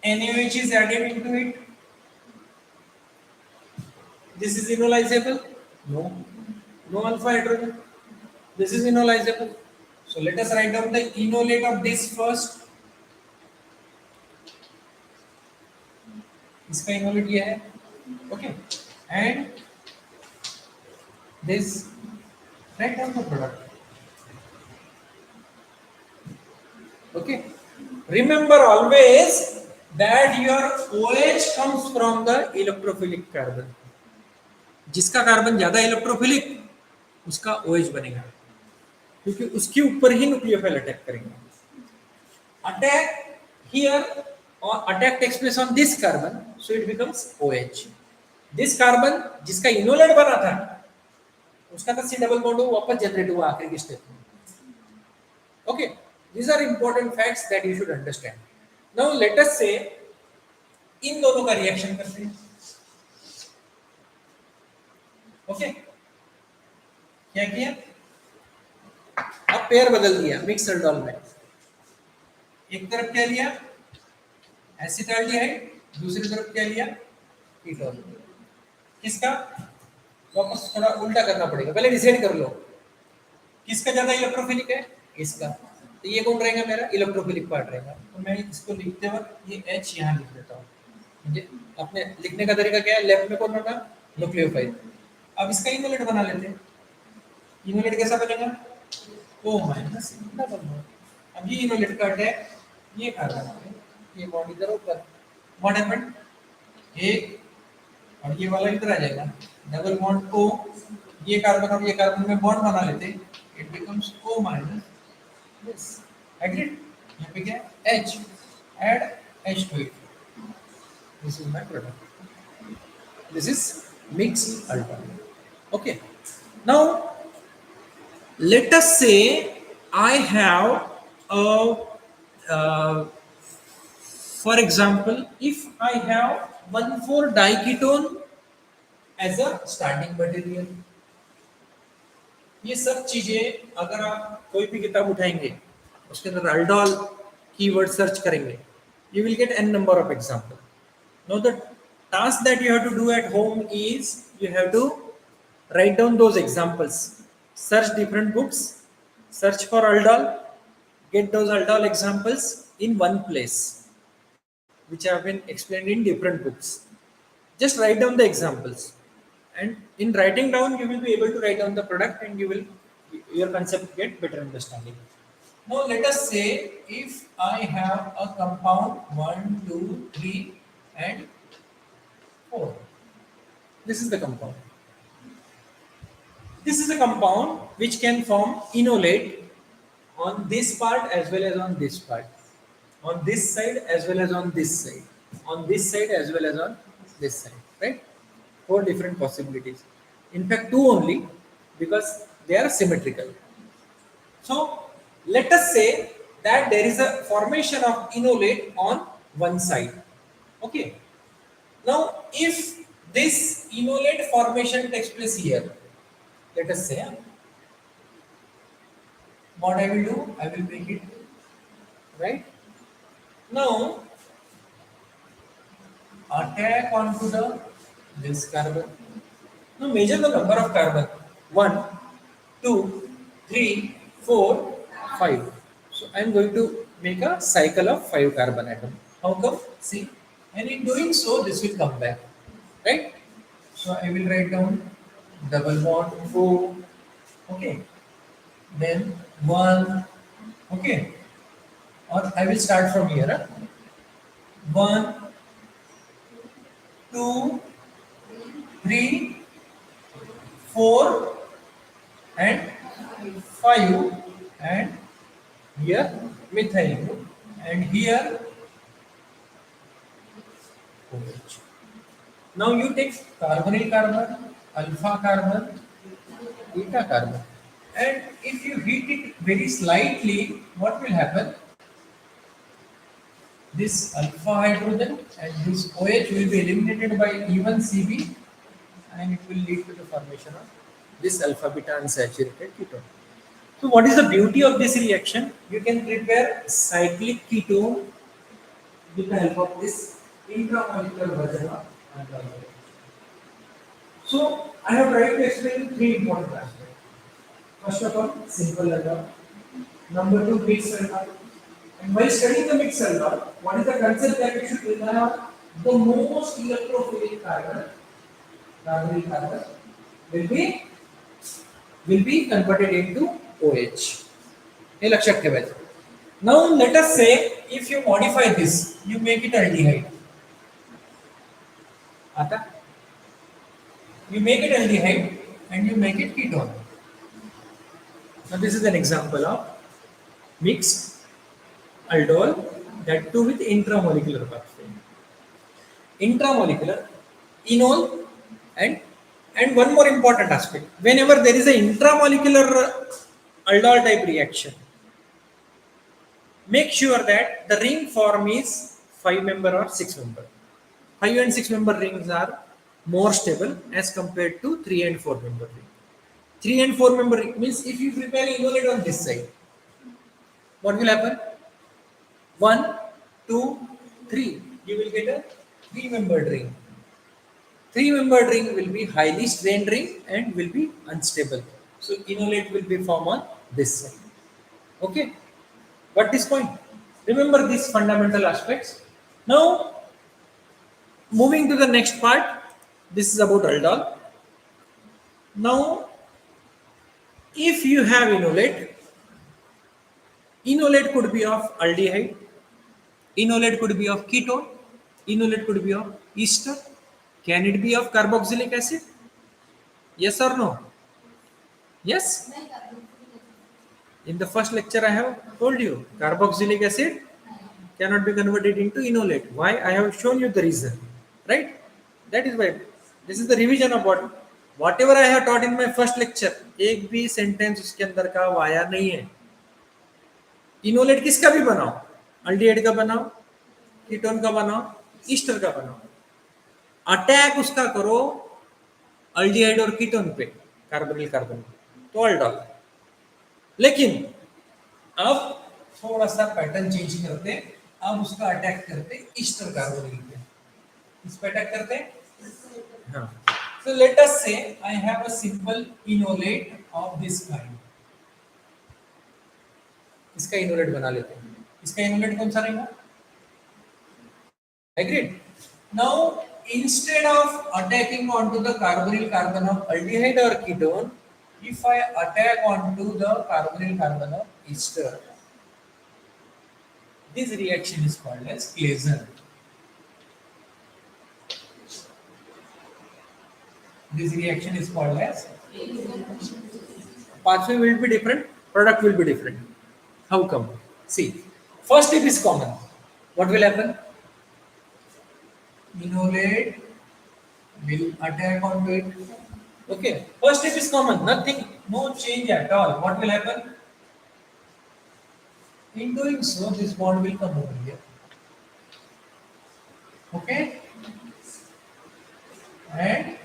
NaOH is added into it. This is enolizable? No. No alpha hydrogen. This is enolizable. So let us write down the enolate of this first. इसका enolate ये है, okay, and this, write down the product. Okay. Remember always that your OH comes from the electrophilic carbon. जिसका carbon ज्यादा electrophilic, उसका OH बनेगा, क्योंकि उसके ऊपर ही न्यूक्लियोफाइल अटैक करेंगे. Attack here, or attack takes place on this carbon, so it becomes OH. This carbon जिसका enolate बना था, उसका तो C डबल बॉन्ड वापस जनरेट हुआ आखिरी की स्टेप में. Okay, these are important facts that you should understand. Now let us say इन दोनों का रिएक्शन करते हैं. ओके, क्या किया? अब पेयर बदल दिया मिक्स aldol में. एक तरफ क्या लिया? एसिटाल्डिहाइड, दूसरी तरफ क्या लिया? कीटोन. किसका? वापस थोड़ा उल्टा करना पड़ेगा, पहले डिसाइड कर लो किसका ज्यादा इलेक्ट्रोफिलिक है. इसका. तो ये कौन रहेगा? मेरा इलेक्ट्रोफिलिक पार्ट रहेगा. तो मैं इसको लिखते वक्त ये H यहाँ लिख देता हूँ. अपने लिखने का तरीका क्या है? लेफ्ट में कौन होगा? न्यूक्लियोफाइल. अब इसका इनोलेट बना लेते हैं. इनोलेट कैसा बनेगा? O minus double bond. अब ये इनोलेट का अटैक, ये कार्बन, ये बॉन्ड इधर ऊपर, व्हाट हैपेंड? एक और ये वाला इधर आ जाएगा, डबल बॉन्ड O. ये कार्बन और ये कार्बन में बॉन्ड बना लेते हैं, it becomes O minus this. Agreed? यहाँ पे क्या है? H. Add H to it. This is my product. This is mixed aldol. Okay. Now let us say I have a, for example, if I have 1,4-diketone as a starting material. ये सब चीजें अगर आप कोई भी किताब उठाएंगे, उसके अंदर aldol कीवर्ड सर्च करेंगे, you will get n number of examples. Now the task that you have to do at home is you have to write down those examples, search different books, search for aldol, get those aldol examples in one place which have been explained in different books. Just write down the examples, and in writing down you will be able to write down the product, and your concept get better understanding. Now let us say if I have a compound 1, 2, 3 and 4. This is the compound. This is a compound which can form enolate on this part as well as on this part, on this side as well as on this side, on this side as well as on this side, right? 4 different possibilities. In fact, 2 only, because they are symmetrical. So let us say that there is a formation of enolate on one side. Okay. Now, if this enolate formation takes place here, let us say, what I will do, I will make it right. Now, attack onto this carbon. Now, measure the number of carbon. 1, 2, 3, 4, 5. So, I am going to make a cycle of 5 carbon atom. How come? See, and in doing so, this will come back, right? So, I will write down double bond 4, okay, then 1, okay, or I will start from here. 1, 2, 3, 4 and 5, and here methyl group, and here OH. Now you take carbonyl carbon, alpha carbon, beta carbon, and if you heat it very slightly, what will happen? This alpha hydrogen and this OH will be eliminated by even Cb, and it will lead to the formation of this alpha beta unsaturated ketone. So what is the beauty of this reaction? You can prepare cyclic ketone with the help of this intramolecular version of alcohol. So I have tried to explain three important aspects. First of all, simple alcohol. Number two, mixed alcohol. And while studying the mixed alcohol, what is the concept that you should rely on? The most electrophilic carbon, carbonyl carbon, will be converted into OH. हे लक्षात ठेवायचं. Now let us say if you modify this, you make it aldehyde. आता you make it aldehyde and you make it ketone. Now this is an example of mixed aldol, that too with intramolecular phosphate. Intramolecular, enol, and one more important aspect. Whenever there is an intramolecular aldol type reaction, make sure that the ring form is 5-member or 6-member. 5 and 6-member rings are more stable as compared to 3 and 4-member ring. 3 and 4-member ring means if you prepare enolate on this side, what will happen? 1, 2, 3. You will get a 3-membered ring. 3-membered ring will be highly strained ring and will be unstable. So enolate will be formed on this side. Okay. Got this point? Remember these fundamental aspects. Now, moving to the next part, this is about aldol. Now, if you have enolate could be of aldehyde, enolate could be of ketone, enolate could be of ester. Can it be of carboxylic acid? Yes or no? Yes? In the first lecture I have told you, carboxylic acid cannot be converted into enolate. Why? I have shown you the reason. Right? That is why. This is the revision of whatever I have taught in my first lecture. एक भी sentence उसके अंदर का via नहीं है. Enolate किसका भी बनाओ, aldehyde का बनाओ, ketone का बनाओ, ester का बनाओ. अटैक उसका करो aldehyde और ketone पे, carbonyl carbon, तो aldol. लेकिन अब थोड़ा सा पैटर्न चेंज करते, अब उसका अटैक करते ईस्टर कार्बोनिल पे. इस पे अटैक करते हाँ. So let us say I have a simple enolate of this kind. इसका enolate बना लेते हैं. इसका enolate कौन सा रहेगा? Agreed. Now instead of attacking onto the carbonyl carbon of aldehyde or ketone, if I attack onto the carbonyl carbon of ester, this reaction is called as Claisen. This reaction is called as pathway will be different, product will be different. How come? See, first it is common. What will happen? Enolate will attack onto it. Okay, first step is common, nothing, no change at all. What will happen? In doing so, this bond will come over here. Okay? And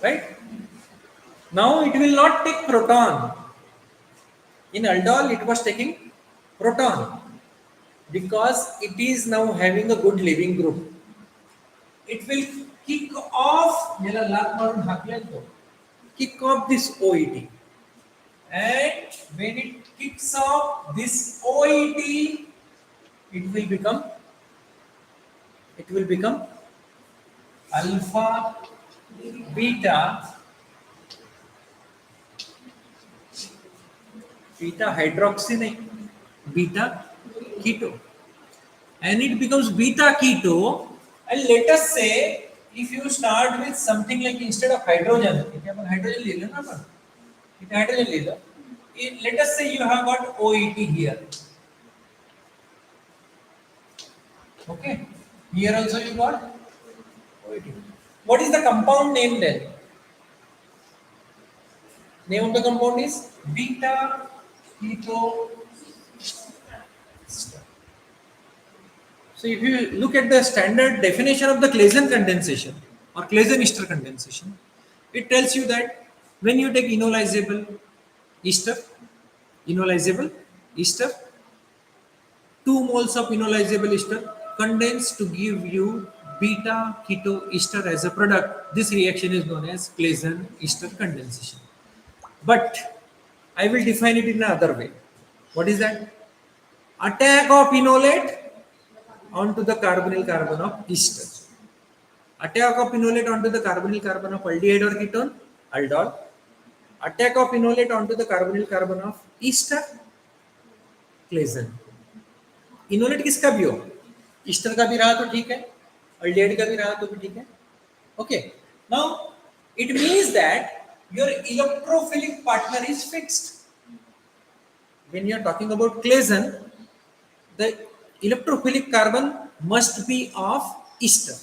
right? Now it will not take proton. In aldol, it was taking proton because it is now having a good leaving group. It will kick off this OET, and when it kicks off this OET, it will become alpha beta hydroxy नहीं, beta keto, and it becomes beta keto. And let us say if you start with something like instead of hydrogen, hydrogen ले लेना अपन, hydrogen laser. Let us say you have got OET here. Okay. Here also you got OET. What is the compound name then? Name of the compound is beta keto. So if you look at the standard definition of the Claisen condensation or Claisen-Ester condensation, it tells you that when you take ester, enolizable ester, 2 moles of enolizable ester condense to give you beta keto ester as a product. This reaction is known as Claisen-Ester condensation. But I will define it in another way. What is that? Attack of enolate onto the carbonyl carbon of ester. Attack of enolate onto the carbonyl carbon of aldehyde or ketone, aldol. Attack of enolate onto the carbonyl carbon of ester, Claisen. Enolate किसका भी हो, Easter का भी रहा तो ठीक है, aldehyde का भी रहा तो भी ठीक है. Okay, now it means that your electrophilic partner is fixed. When you are talking about Claisen, the electrophilic carbon must be of ester.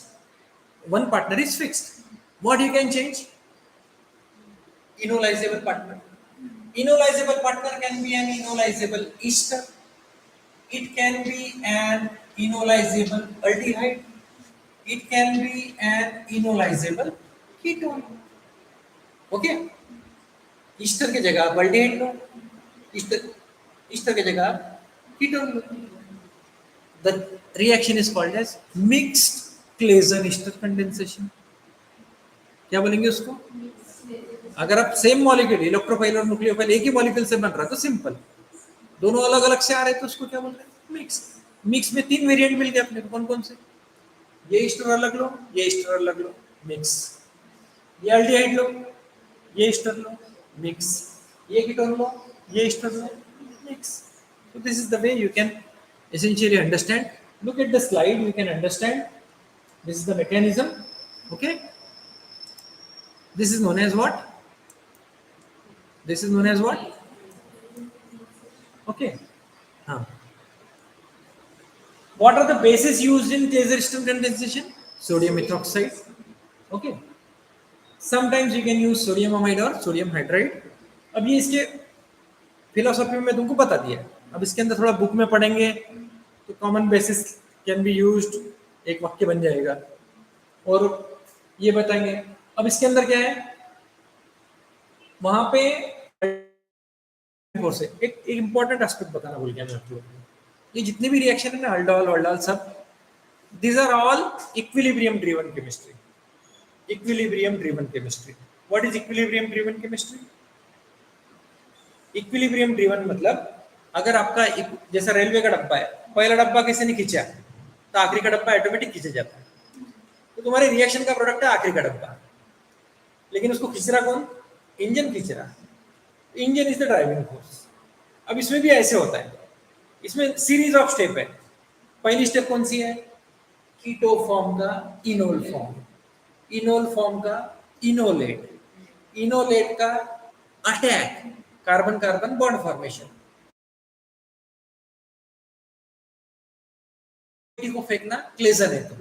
One partner is fixed. What you can change? Enolizable partner. Enolizable partner can be an enolizable ester. It can be an enolizable aldehyde. It can be an enolizable ketone. Okay, ester की जगह आप aldehyde लो, ester की जगह ketone लो. The reaction is called as mixed Claisen ester condensation. क्या बोलेंगे उसको? अगर आप सेम मॉलिक्यूल इलेक्ट्रोफाइल और न्यूक्लियोफाइल एक ही मॉलिक्यूल से बन रहा है तो सिंपल, दोनों अलग अलग से आ रहे हैं तो उसको क्या बोल रहे हैं? मिक्स. मिक्स में 3 वेरिएंट मिल गए अपने को. कौन कौन से? ये ईस्टर अलग लो, ये ईस्टर अलग लो, मिक्स. ये अल्डिहाइड लो, ये ईस्टर लो, मिक्स. ये कीटोन लो, ये Easter low, mix. So this is the way you can essentially understand. Look at the slide, you can understand. This is the mechanism. Okay. This is known as what? This is known as what? Okay. What are the bases used in Claisen-Ester condensation? Sodium ethoxide. Okay. Sometimes you can use sodium amide or sodium hydride. अब ये इसके philosophy में तुमको बता दिया. अब इसके अंदर थोड़ा बुक में पढ़ेंगे तो common basis can be used, एक वाक्य बन जाएगा और ये बताएंगे. अब इसके अंदर क्या है, वहां पे एक इंपॉर्टेंट एस्पेक्ट बताना भूल गया मैं आप लोगों को. ये जितने भी रिएक्शन है ना, अल्डोल सब, these are all equilibrium driven chemistry. Equilibrium driven chemistry. What is equilibrium driven chemistry? Equilibrium driven मतलब अगर आपका जैसा रेलवे का डब्बा है, पहला डब्बा किसी ने खींचा तो आखिरी का डब्बा ऑटोमेटिक खींचा जाता है. तो तुम्हारे रिएक्शन का प्रोडक्ट है आखिरी का डब्बा, लेकिन उसको खींच रहा कौन? इंजन खींच रहा. Engine is the driving force. अब इसमें भी ऐसे होता है, इसमें सीरीज ऑफ स्टेप है. पहली स्टेप कौन सी है? कीटो फॉर्म का इनोल फॉर्म, इनोल फॉर्म का इनोलेट, इनोलेट का attack, carbon carbon bond formation. को फेंकना क्लेसन है. तो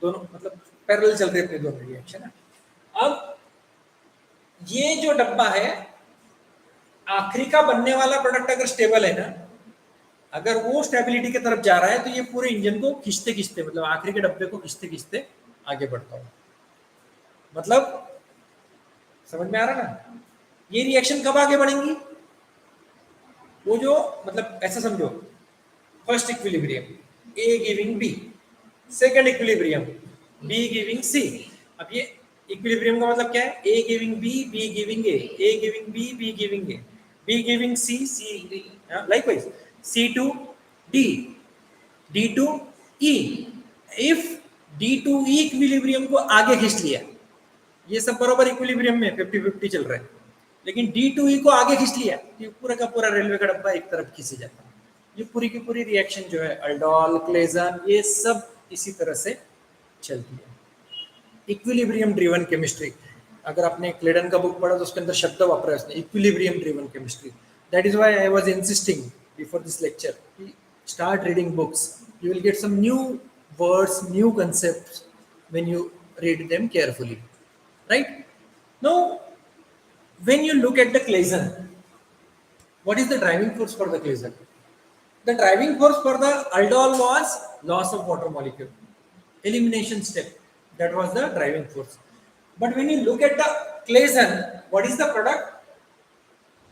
दोनों मतलब पैरेलल चल रहे अपने दोनों रिएक्शन है. अब ये जो डब्बा है, आखिरी का बनने वाला प्रोडक्ट अगर स्टेबल है ना, अगर वो स्टेबिलिटी की तरफ जा रहा है तो ये पूरे इंजन को खींचते खींचते, मतलब आखिरी के डब्बे को खींचते खींचते आगे बढ़ता हो. मतलब समझ में आ रहा ना? ये रिएक्शन कब आगे बढ़ेंगी? वो जो मतलब ऐसा समझो, first equilibrium A giving B, second equilibrium B giving C. अब ये इक्विलिब्रियम का मतलब क्या है? A giving B, B giving A giving B, B giving A, B giving C, C likewise C to D, D to E. If D to E equilibrium को आगे खींच लिया, ये सब बराबर इक्विलिब्रियम में 50-50 चल रहा है, लेकिन D2E को आगे खींच लिया, ये पूरा का पूरा रेलवे का डब्बा एक तरफ खींचे जाता है. ये पूरी की पूरी रिएक्शन जो है अल्डोल, क्लेसन, ये सब इसी तरह से चलती है. Equilibrium driven chemistry. अगर आपने क्लेडन का बुक पढ़ा तो उसके अंदर शब्द वापरा है उसने, equilibrium driven chemistry. That is why I was insisting before this lecture, start reading books. You will get some new words, new concepts when you read them carefully, right? Now, when you look at the Claisen, what is the driving force for the Claisen? The driving force for the aldol was loss of water molecule, elimination step. That was the driving force. But when you look at the Claisen, what is the product?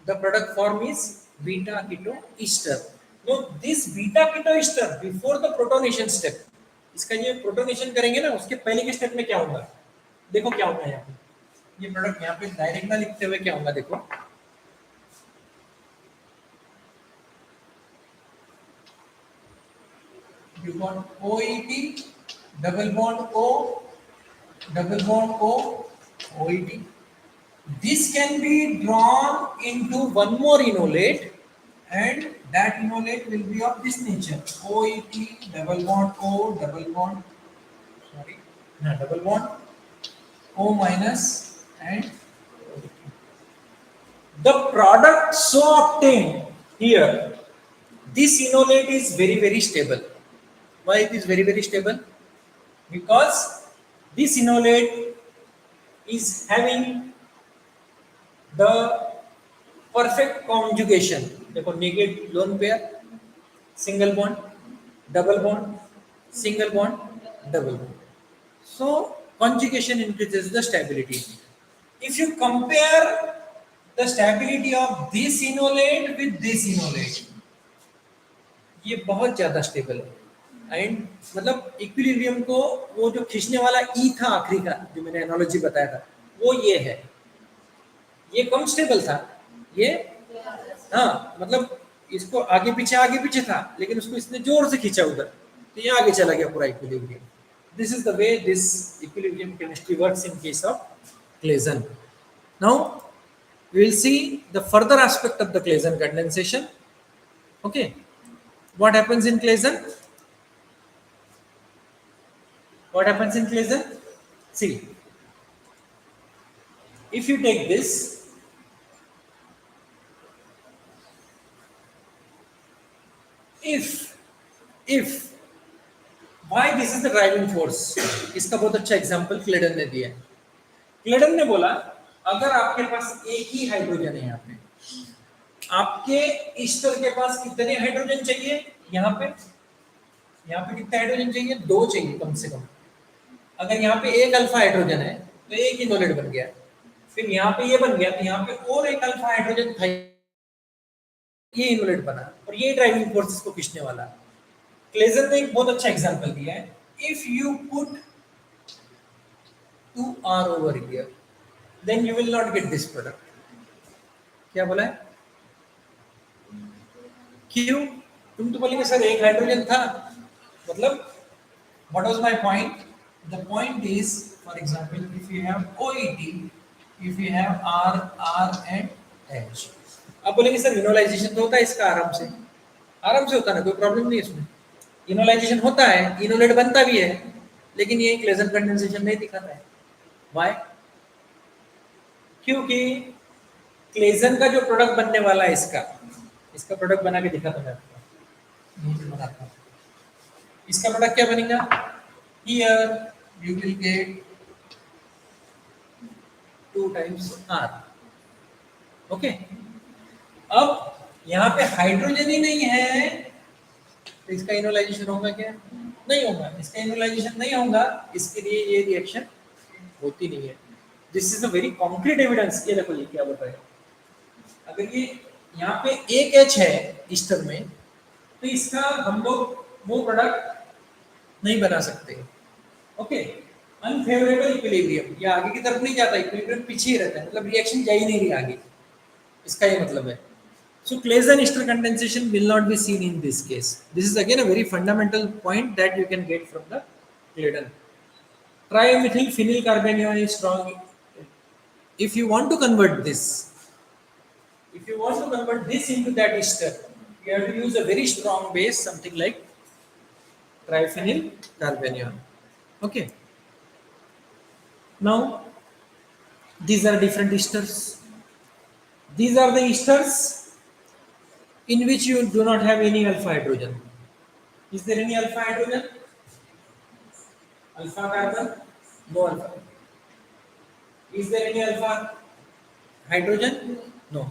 The product form is beta keto ester. Now this beta keto ester before the protonation step, इसका ये protonation करेंगे ना, उसके पहले के step में क्या होगा? देखो क्या होगा यहाँ पे, ये प्रोडक्ट यहाँ पे डायरेक्ट ना लिखते हुए क्या होगा देखो. You got OET, double bond O, double bond O, OET. This can be drawn into one more enolate, and that enolate will be of this nature: OET, double bond O, double bond, sorry, no, double bond O minus, and the product so obtained here, this enolate is very stable. Why it is very stable? Because this enolate is having the perfect conjugation. देखो negate lone pair, single bond, double bond, single bond, double bond. So conjugation increases the stability. If you compare the stability of this enolate with this enolate, ये बहुत ज्यादा stable है. And मतलब equilibrium को वो जो खींचने वाला ई था आखिरी का, जो मैंने एनालॉजी बताया था, वो ये है. ये कम स्टेबल था, ये हाँ मतलब इसको आगे पीछे था, लेकिन उसको इसने जोर से खींचा उधर, तो ये आगे चला गया पूरा equilibrium. This is the way this equilibrium chemistry works in case of Claisen. Now we will see the further aspect of the Claisen condensation. Okay, what happens in Claisen? What happens in Claisen? See, if you take this, if why this is the driving force, इसका बहुत अच्छा example क्लेडन ने दिया है. क्लेडन ने बोला अगर आपके पास एक ही हाइड्रोजन है, यहाँ पे आपके ईस्टर के पास कितने हाइड्रोजन चाहिए? यहाँ पे कितने हाइड्रोजन चाहिए? 2 चाहिए कम से कम. अगर यहाँ पे एक अल्फा हाइड्रोजन है तो एक इनोलेट बन गया, फिर यहाँ पे ये बन गया, तो यहाँ पे और एक अल्फा हाइड्रोजन था, ये इनोलेट बना, और ये ड्राइविंग फोर्स इसको खींचने वाला. क्लेजन ने एक बहुत अच्छा एग्जांपल दिया है. If you put 2R over here, then you will not get this product. क्या बोला है? क्यों? तुम तो बोलेंगे सर एक हाइड्रोजन था, मतलब what was my point? The point is, for example, if you have OET, if you have R and H, आप बोलेंगे सर इनोलाइजेशन तो होता है इसका आराम से होता है ना, कोई प्रॉब्लम नहीं है इसमें. इनोलाइजेशन होता है, इनोलेट बनता भी है, लेकिन ये क्लेजन कंडेंसेशन नहीं दिखाता है. Why? क्योंकि क्लेजन का जो प्रोडक्ट बनने वाला है, इसका प्रोडक्ट बना के दिखाता मैं आपको. इसका प्रोडक्ट क्या बनेगा? Here you will get 2 times R. Okay, अब यहाँ पे हाइड्रोजन ही नहीं है, तो इसका इनोलाइजेशन होगा क्या? नहीं होगा. इसका इनोलाइजेशन नहीं होगा, इसके लिए ये रिएक्शन होती नहीं है. This is a very concrete evidence. ये देखो ये क्या बता रहा है. अगर ये यहाँ पे एक H है ईस्टर में, तो इसका हम लोग वो प्रोडक्ट नहीं बना सकते. ओके, अनफेवरेबल इक्विलिब्रियम, ये आगे की तरफ नहीं जाता, इक्विलिब्रियम पीछे ही रहता है, मतलब रिएक्शन जा ही नहीं रही आगे, इसका ये मतलब है. So Claisen ester condensation will not be seen in this case. This is again a very fundamental point that you can get from the Claisen. Trimethyl phenyl carbanion is strong. If you want to convert this, into that ester, you have to use a very strong base, something like triphenyl carbanion. Okay. Now These are different esters. These are the esters in which you do not have any alpha hydrogen. Is there any alpha hydrogen? Alpha carbon? No alpha. Is there any alpha hydrogen? No.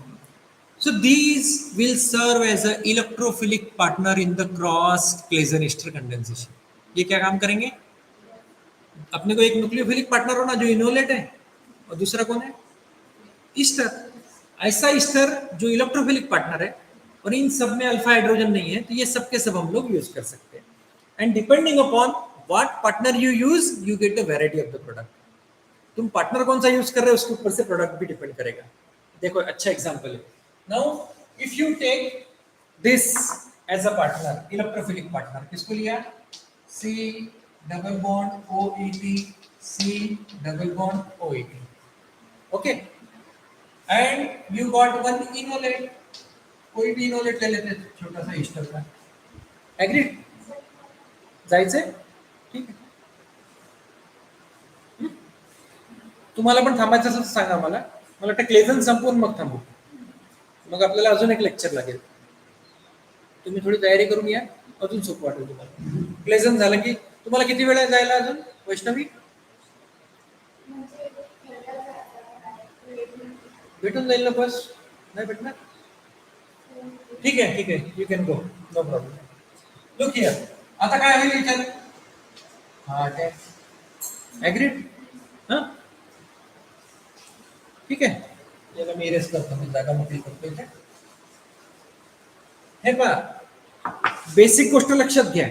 So these will serve as a electrophilic partner in the cross Claisen ester condensation. ये क्या काम करेंगे? अपने को एक nucleophilic partner होना जो enolate है और दूसरा कौन है? ईस्टर. ऐसा ईस्टर जो इलेक्ट्रोफिलिक पार्टनर है और इन सब में अल्फा हाइड्रोजन नहीं है, तो ये सब के सब हम लोग यूज कर सकते हैं. And depending upon what partner you use, you get a variety of the product. तुम पार्टनर कौन सा यूज कर रहे हो उसके ऊपर से प्रोडक्ट भी डिपेंड करेगा. देखो अच्छा एग्जांपल है. Now if you take this as a partner, electrophilic partner, किसको लिया? C double bond OET, C double bond OET. Okay, and you got one enolate. कोई भी इनोलेट ले लेते छोटा सा ईस्टर का. एग्रीड? जायचंय? ठीक आहे. तुम्हाला पण थांबायचं असेल तर सांगा मला. मला वाटतं क्लेझन संपवून मग थांबू. मग आपल्याला अजून एक लेक्चर लागेल. तुम्ही थोडी तयारी करून या, अजून सोपं वाटेल तुम्हाला. क्लेझन झालं की तुम्हाला किती वेळ जायला अजून वैष्णवी? भेटून जाईल ना बस? नाही भेटणार? ठीक आहे ठीक आहे, you can go, no problem. Look here. आता काय होईल विचार? हा काय ॲग्रीड? हां ठीक आहे. याला मी इरेज करतो, मी जागा मोकळी करतो इथे. हे पहा, बेसिक गोष्ट लक्षात घ्या.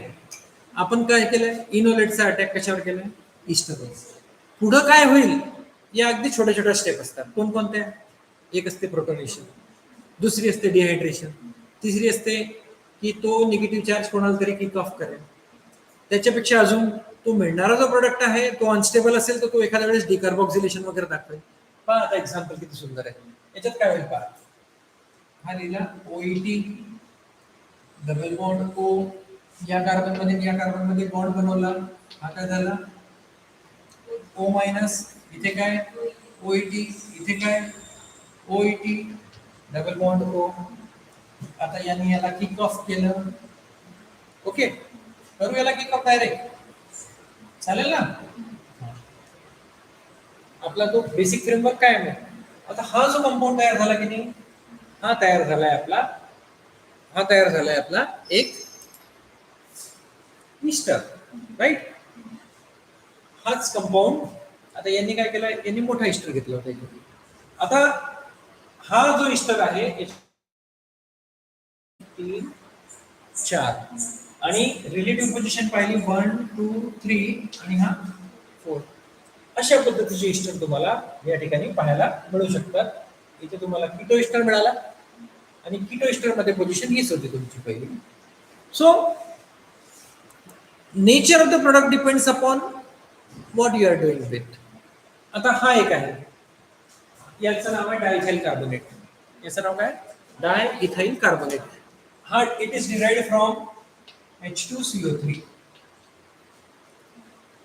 आपण काय केलंय? इनोलेटचा अटॅक कशावर केलाय? ईस्टरवर. पुढं काय होईल या अगदी छोट्या छोट्या स्टेप असतात. कोणकोणत्या? एक असते प्रोटोनेशन, दुसरी असते डिहायड्रेशन, तिसरी असते की तो निगेटिव्ह चार्ज कोणाला तरी किक ऑफ करेल. त्याच्यापेक्षा अजून तो मिळणारा जो प्रोडक्ट आहे तो अनस्टेबल असेल तर तो एखाद्या वेळेस डिकार्बॉक्सिलेशन वगैरे दाखवेल. पहा आता एक्झाम्पल किती सुंदर आहे. याच्यात काय होईल पहा. हा लिहिला OET डबल बॉन्ड O, या कार्बन मध्ये या कार्बन मध्ये बॉन्ड बनवला. हा काय झाला? O minus. इथे काय? OET. इथे काय? OET double bond O. आता यांनी याला किक ऑफ केलं. ओके, करू याला किक ऑफ डायरेक्ट, चालेल ना? आपला तो बेसिक फ्रेमवर्क काय आहे. आता हा जो कंपाऊंड तयार झाला की नाही, हा तयार झालाय आपला, हा तयार झालाय आपला एक ईस्टर, राईट? हाच कंपाऊंड. आता यांनी काय केलं? यांनी मोठा ईस्टर घेतला होता. आता हा जो ईस्टर आहे 3 4 आणि रिलेटिव्ह पोझिशन पाहिली 1 2 3 आणि हा 4. अशा पद्धतीचे ईस्टर तुम्हाला या ठिकाणी पाहायला मिळू शकतात. इथे तुम्हाला कीटो ईस्टर मिळाला आणि कीटो ईस्टर मध्ये पोझिशन हीच होती तुमची पहिली. So nature of the product depends upon what you are doing with. आता हा एक आहे, याचं नाव आहे डायइथाइल कार्बोनेट. याचं नाव काय? Diethyl carbonate. हा it is derived from H2CO3.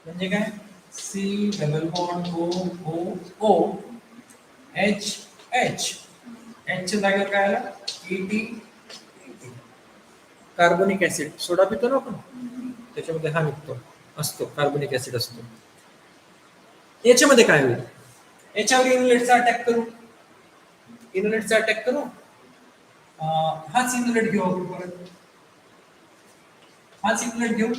म्हणजे काय? C double bond O H H. H च्या जागेवर काय आला? ET. Carbonic acid. सोडा पितो ना आपण, त्याच्यामध्ये हा निघतो, असतो कार्बोनिक ऍसिड असतो. याच्यामध्ये काय होईल? याच्यावर इनोलेटचा अटॅक करू, इनोलेटचा अटॅक करू. हाच इनोलेट घेऊ आपण परत, हाच इनोलेट घेऊ.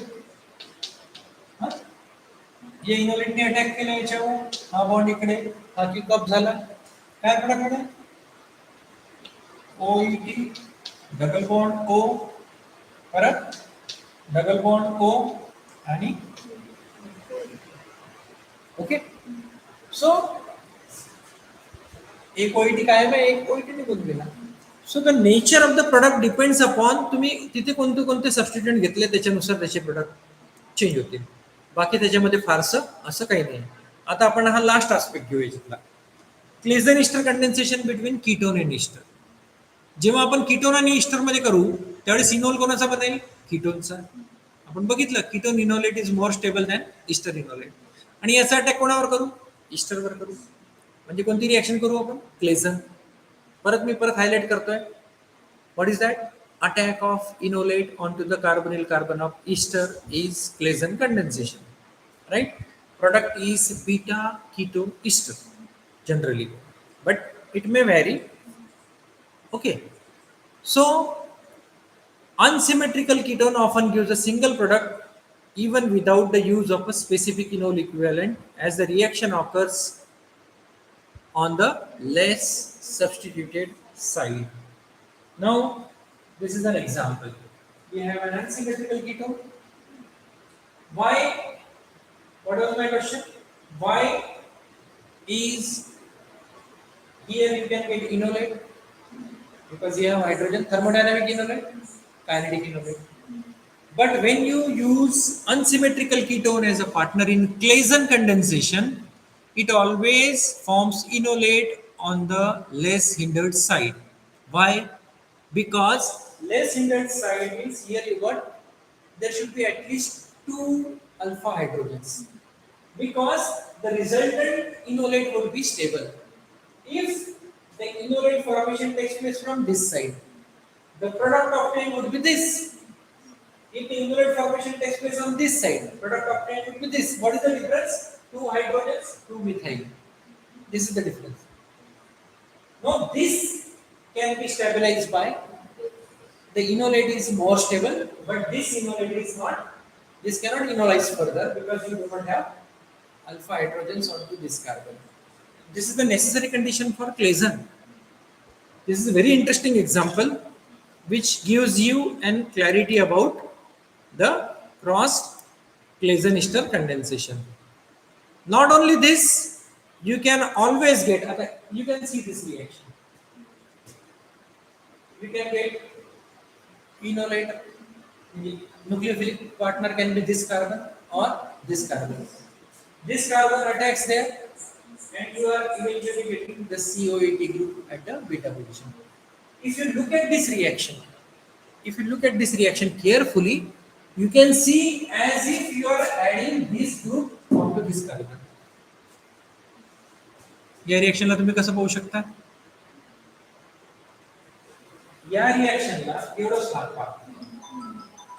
ये इनोलेटने अटॅक केला याच्यावर, हा बॉन्ड इकडे, हा किक ऑफ झाला. काय प्रोडक्ट आहे? OET डबल बॉन्ड O, परत डबल बॉन्ड O आणि ओके. सो एक OET काय आहे, एक OET निघून गेला. So the nature of the product depends upon तुम्ही तिथे कोणते कोणते सबस्टिट्यूएंट घेतले त्याच्यानुसार त्याचे प्रोडक्ट चेंज होतील. बाकी त्याच्यामध्ये फारसं असं काही नाही. आता आपण हा लास्ट आस्पेक्ट घेऊ याच्यातला, Claisen ester condensation between ketone and ester. जेव्हा आपण कीटोन आणि ईस्टर मध्ये करू त्यावेळेस इनोल कोणाचा बनेल? कीटोनचा. आपण बघितलं ketone enolate is more stable than Easter enolate. आणि याचा अटॅक कोणावर करू? ईस्टरवर करू. म्हणजे कोणती रिएक्शन करू आपण? क्लेझन. परत मी हायलाइट करतोय. What is that? Attack of enolate onto the carbonyl carbon of ester is Claisen condensation. Right? Product is beta keto ester generally, but it may vary. Okay. So unsymmetrical ketone often gives a single product even without the use of a specific enol equivalent, as the reaction occurs on the less substituted side. Now, this is an example. We have an unsymmetrical ketone. Why? What was my question? Why is here you can get enolate? Because you have hydrogen, thermodynamic enolate, kinetic enolate. But when you use unsymmetrical ketone as a partner in Claisen condensation, it always forms enolate on the less hindered side. Why? Because less hindered side means here you got there should be at least two alpha hydrogens, because the resultant enolate would be stable. If the enolate formation takes place from this side, the product obtained would be this. If the enolate formation takes place on this side, product obtained would be this. What is the difference? Two hydrogens, two methyl. This is the difference. Now this can be stabilized by the enolate is more stable, but this enolate is not. This cannot enolize further because you do not have alpha hydrogens onto this carbon. This is the necessary condition for Claisen. This is a very interesting example which gives you an clarity about the cross Claisen ester condensation. Not only this, you can always get, you can see this reaction. You can get enolate, the nucleophilic partner can be this carbon or this carbon. This carbon attacks there, and you are eventually getting the COAT group at the beta position. If you look at this reaction, carefully, you can see as if you are adding this group onto this carbon. या रिएक्शनला तुम्ही कसं पाहू शकता? या रिएक्शनला एवढंच भाग पहा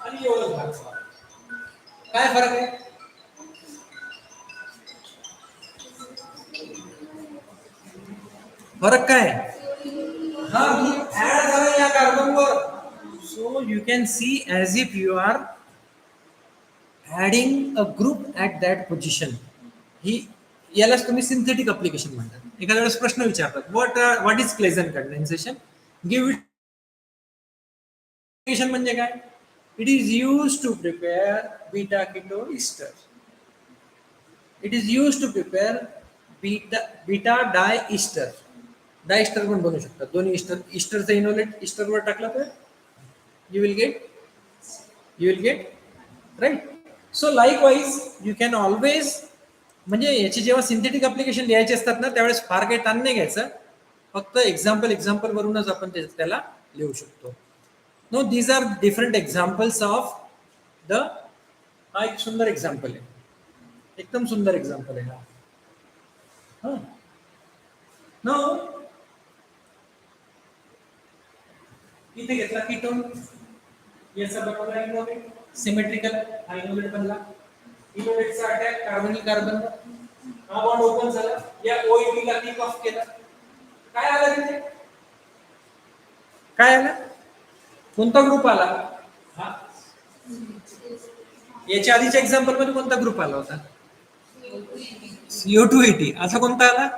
आणि एवढंच भाग पहा. काय फरक आहे? फरक काय? हा ग्रुप ऍड झाला या कार्बनवर. So you can see as if you are adding a group at that position. ही यालाच तुम्ही सिंथेटिक अप्लिकेशन म्हणतात. एखाद्या वेळेस प्रश्न विचारतात, what is Claisen condensation? Give it म्हणजे काय? It is used to prepare beta keto ester. It is used to prepare beta diester. Diester पण बनवू शकतात. दोन्ही ईस्टरचा इनोलेट ईस्टरवर टाकला तर you will get right. So likewise you can always, म्हणजे याची जेव्हा सिंथेटिक ऍप्लिकेशन लिहायचे असतात ना, त्यावेळेस फार काही ताण नाही घ्यायचं. फक्त एक्झाम्पल वरूनच आपण त्याला लिहू शकतो. No these are different examples of the. हा एक सुंदर एक्झाम्पल आहे, एकदम सुंदर एक्झाम्पल आहे हा. नो इथे घेतला कीटोन, याचा बनवला इनोलेट, सिमेट्रिकल हा इनोलेट बनला. इनोलेटचा अटॅक कार्बनिक कार्बन, हा बॉन्ड ओपन झाला, या OEP ला किक ऑफ केला. काय आला तिथे? काय आला? कोणता ग्रुप आला? हा याच्या आधीच्या एक्झाम्पल मध्ये कोणता ग्रुप आला होता? CO280. असा कोणता आला?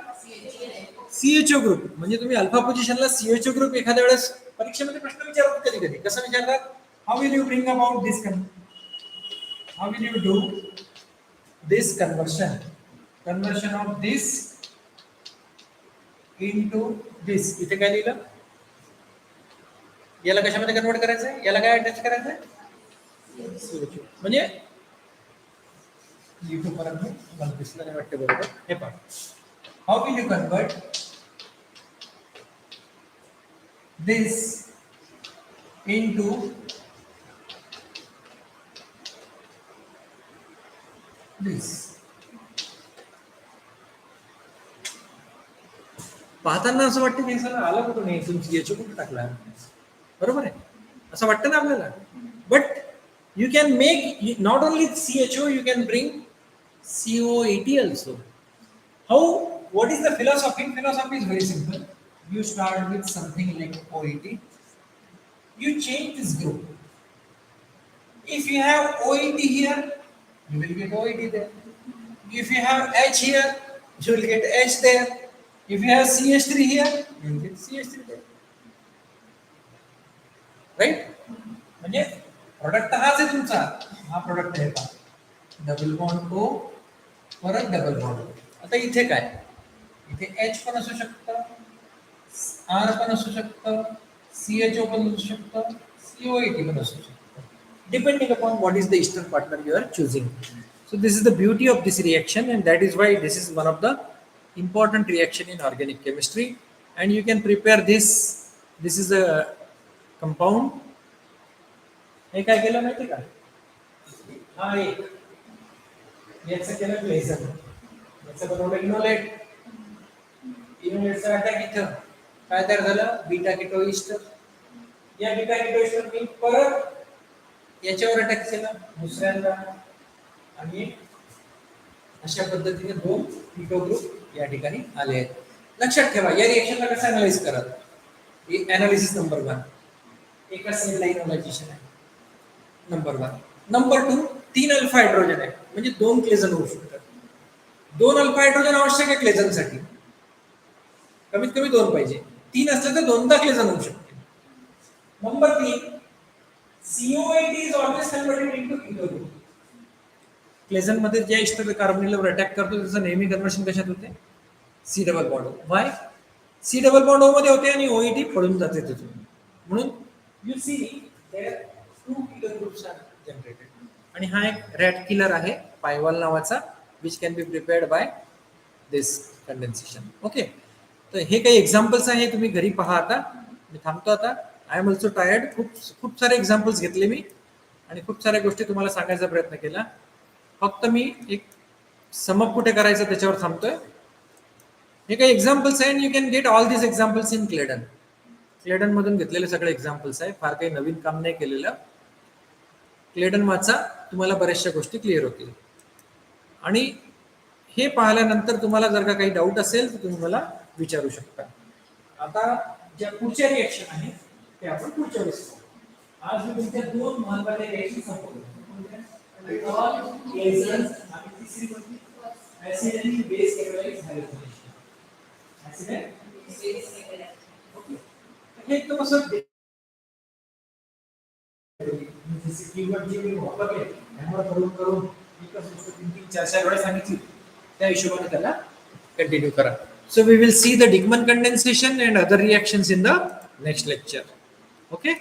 CHO group. म्हणजे तुम्ही अल्फा पोझिशनला CHO ग्रुप एखाद्या वेळेस परीक्षेमध्ये प्रश्न विचारतात कधी कधी. कसं विचारतात? How will you bring about this how will you do this conversion of this into this. इथे काय लिहिलं? याला कशामध्ये कन्वर्ट करायचंय? याला काय अटॅच करायचंय? म्हणजे युट्यूब पर्यंत मला दिसलं नाही वाटतं बरोबर. हे पहा, how will you convert this into this. पाहताना असं वाटतं की सर आला कुठं नाही, तुमची याच्या कुठं टाकला, बरोबर आहे, असं वाटतं ना आपल्याला. But you can make not only CHO, you can bring COET also. How? What is the philosophy? Philosophy is very simple. You start with something like OET. You change this group. If you have OET here, you will get OET there. If you have H here, you will get H there. If you have CH3 here, you will get CH3 there. Right? म्हणजे product हाच आहे तुमचा, हा product आहे का, double bond ओ परत double bond ओ. आता इथे काय, इथे H पण असू शकतं, R पण असू शकतं, CHO पण असू शकतं, COET पण असू शकतं, depending upon what is the eastern partner you are choosing. So this is the beauty of this reaction, and that is why this is one of the important reaction in organic chemistry. And you can prepare this. This is a compound. हे काय केलं माहिती का, हा एक याचं केलं ग्लेझर, याचं बनवलं इनोलेट. इनोलेटचा अटॅक इथं काय तयार झालं, बीटा कीटो ईस्टर. या बीटा कीटो ईस्टर मी परत याच्यावर अटॅक केला दुसऱ्यांदा, आणि अशा पद्धतीने दोन कीटो ग्रुप या ठिकाणी आले आहेत. लक्षात ठेवा, या रिएक्शनला कसं अनालाइज करा. एनालिसिस नंबर 1, एका साइडला इनोलायझेशन आहे, नंबर 1. नंबर 2, 3 अल्फा हायड्रोजन आहे, म्हणजे 2 क्लेझन होऊ शकतात. 2 अल्फा हायड्रोजन आवश्यक आहे क्लेझनसाठी, कमीत कमी 2 पाहिजे. 3 असलं तर 2दा क्लेझन होऊ शकते. Number 3, COET is always converted into keto group. Claisen मध्ये ज्या इस्टर कार्बोनिलवर अटॅक करतो त्याचं नेहमी कन्वर्शन कशात होते, C double bond O. Why? C double bond O मध्ये होते आणि OET पडून जाते तिथून. म्हणून you see there 2 keto groups are generated. आणि हा एक रॅट किलर आहे पायवॉल नावाचा, which can be prepared by this condensation. Okay, तर हे काही एक्झाम्पल्स आहे, तुम्ही घरी पहा. आता मी थांबतो आता. I am also tired. खूप सारे एक्झाम्पल्स घेतले मी आणि खूप साऱ्या गोष्टी तुम्हाला सांगायचा प्रयत्न केला. फक्त मी एक समअप कुठे करायचं त्याच्यावर थांबतोय. हे काही एक्झाम्पल्स आहे, you can get all this examples in Clayden. Clayden मधून घेतलेले सगळे एक्झाम्पल्स आहे, फार काही नवीन काम नाही केलेलं. क्लेडन वाचा, तुम्हाला बऱ्याचशा गोष्टी क्लिअर होतील. आणि हे पाहिल्यानंतर तुम्हाला जर का काही डाऊट असेल तर तुम्ही मला विचारू शकता. आता ज्या पुढच्या रिएक्शन आहेत ते आपण पुढच्या वेळेस पाहू. आज मी तुमच्या 2 महत्त्वाच्या रिएक्शन संपवतो. ऍसिड आणि बेस कॅटलाइज हॅलोजिनेशन. ऍसिड आणि बेस ओके, हे एकदम असं जसे कीवर्ड जे मी वापरले त्यामुळे करून एकच गोष्ट 3-4 वेळा सांगितली, त्या हिशोबाने त्याला कंटिन्यू करा. So we will see the Digman condensation and other reactions in the next lecture. Okay.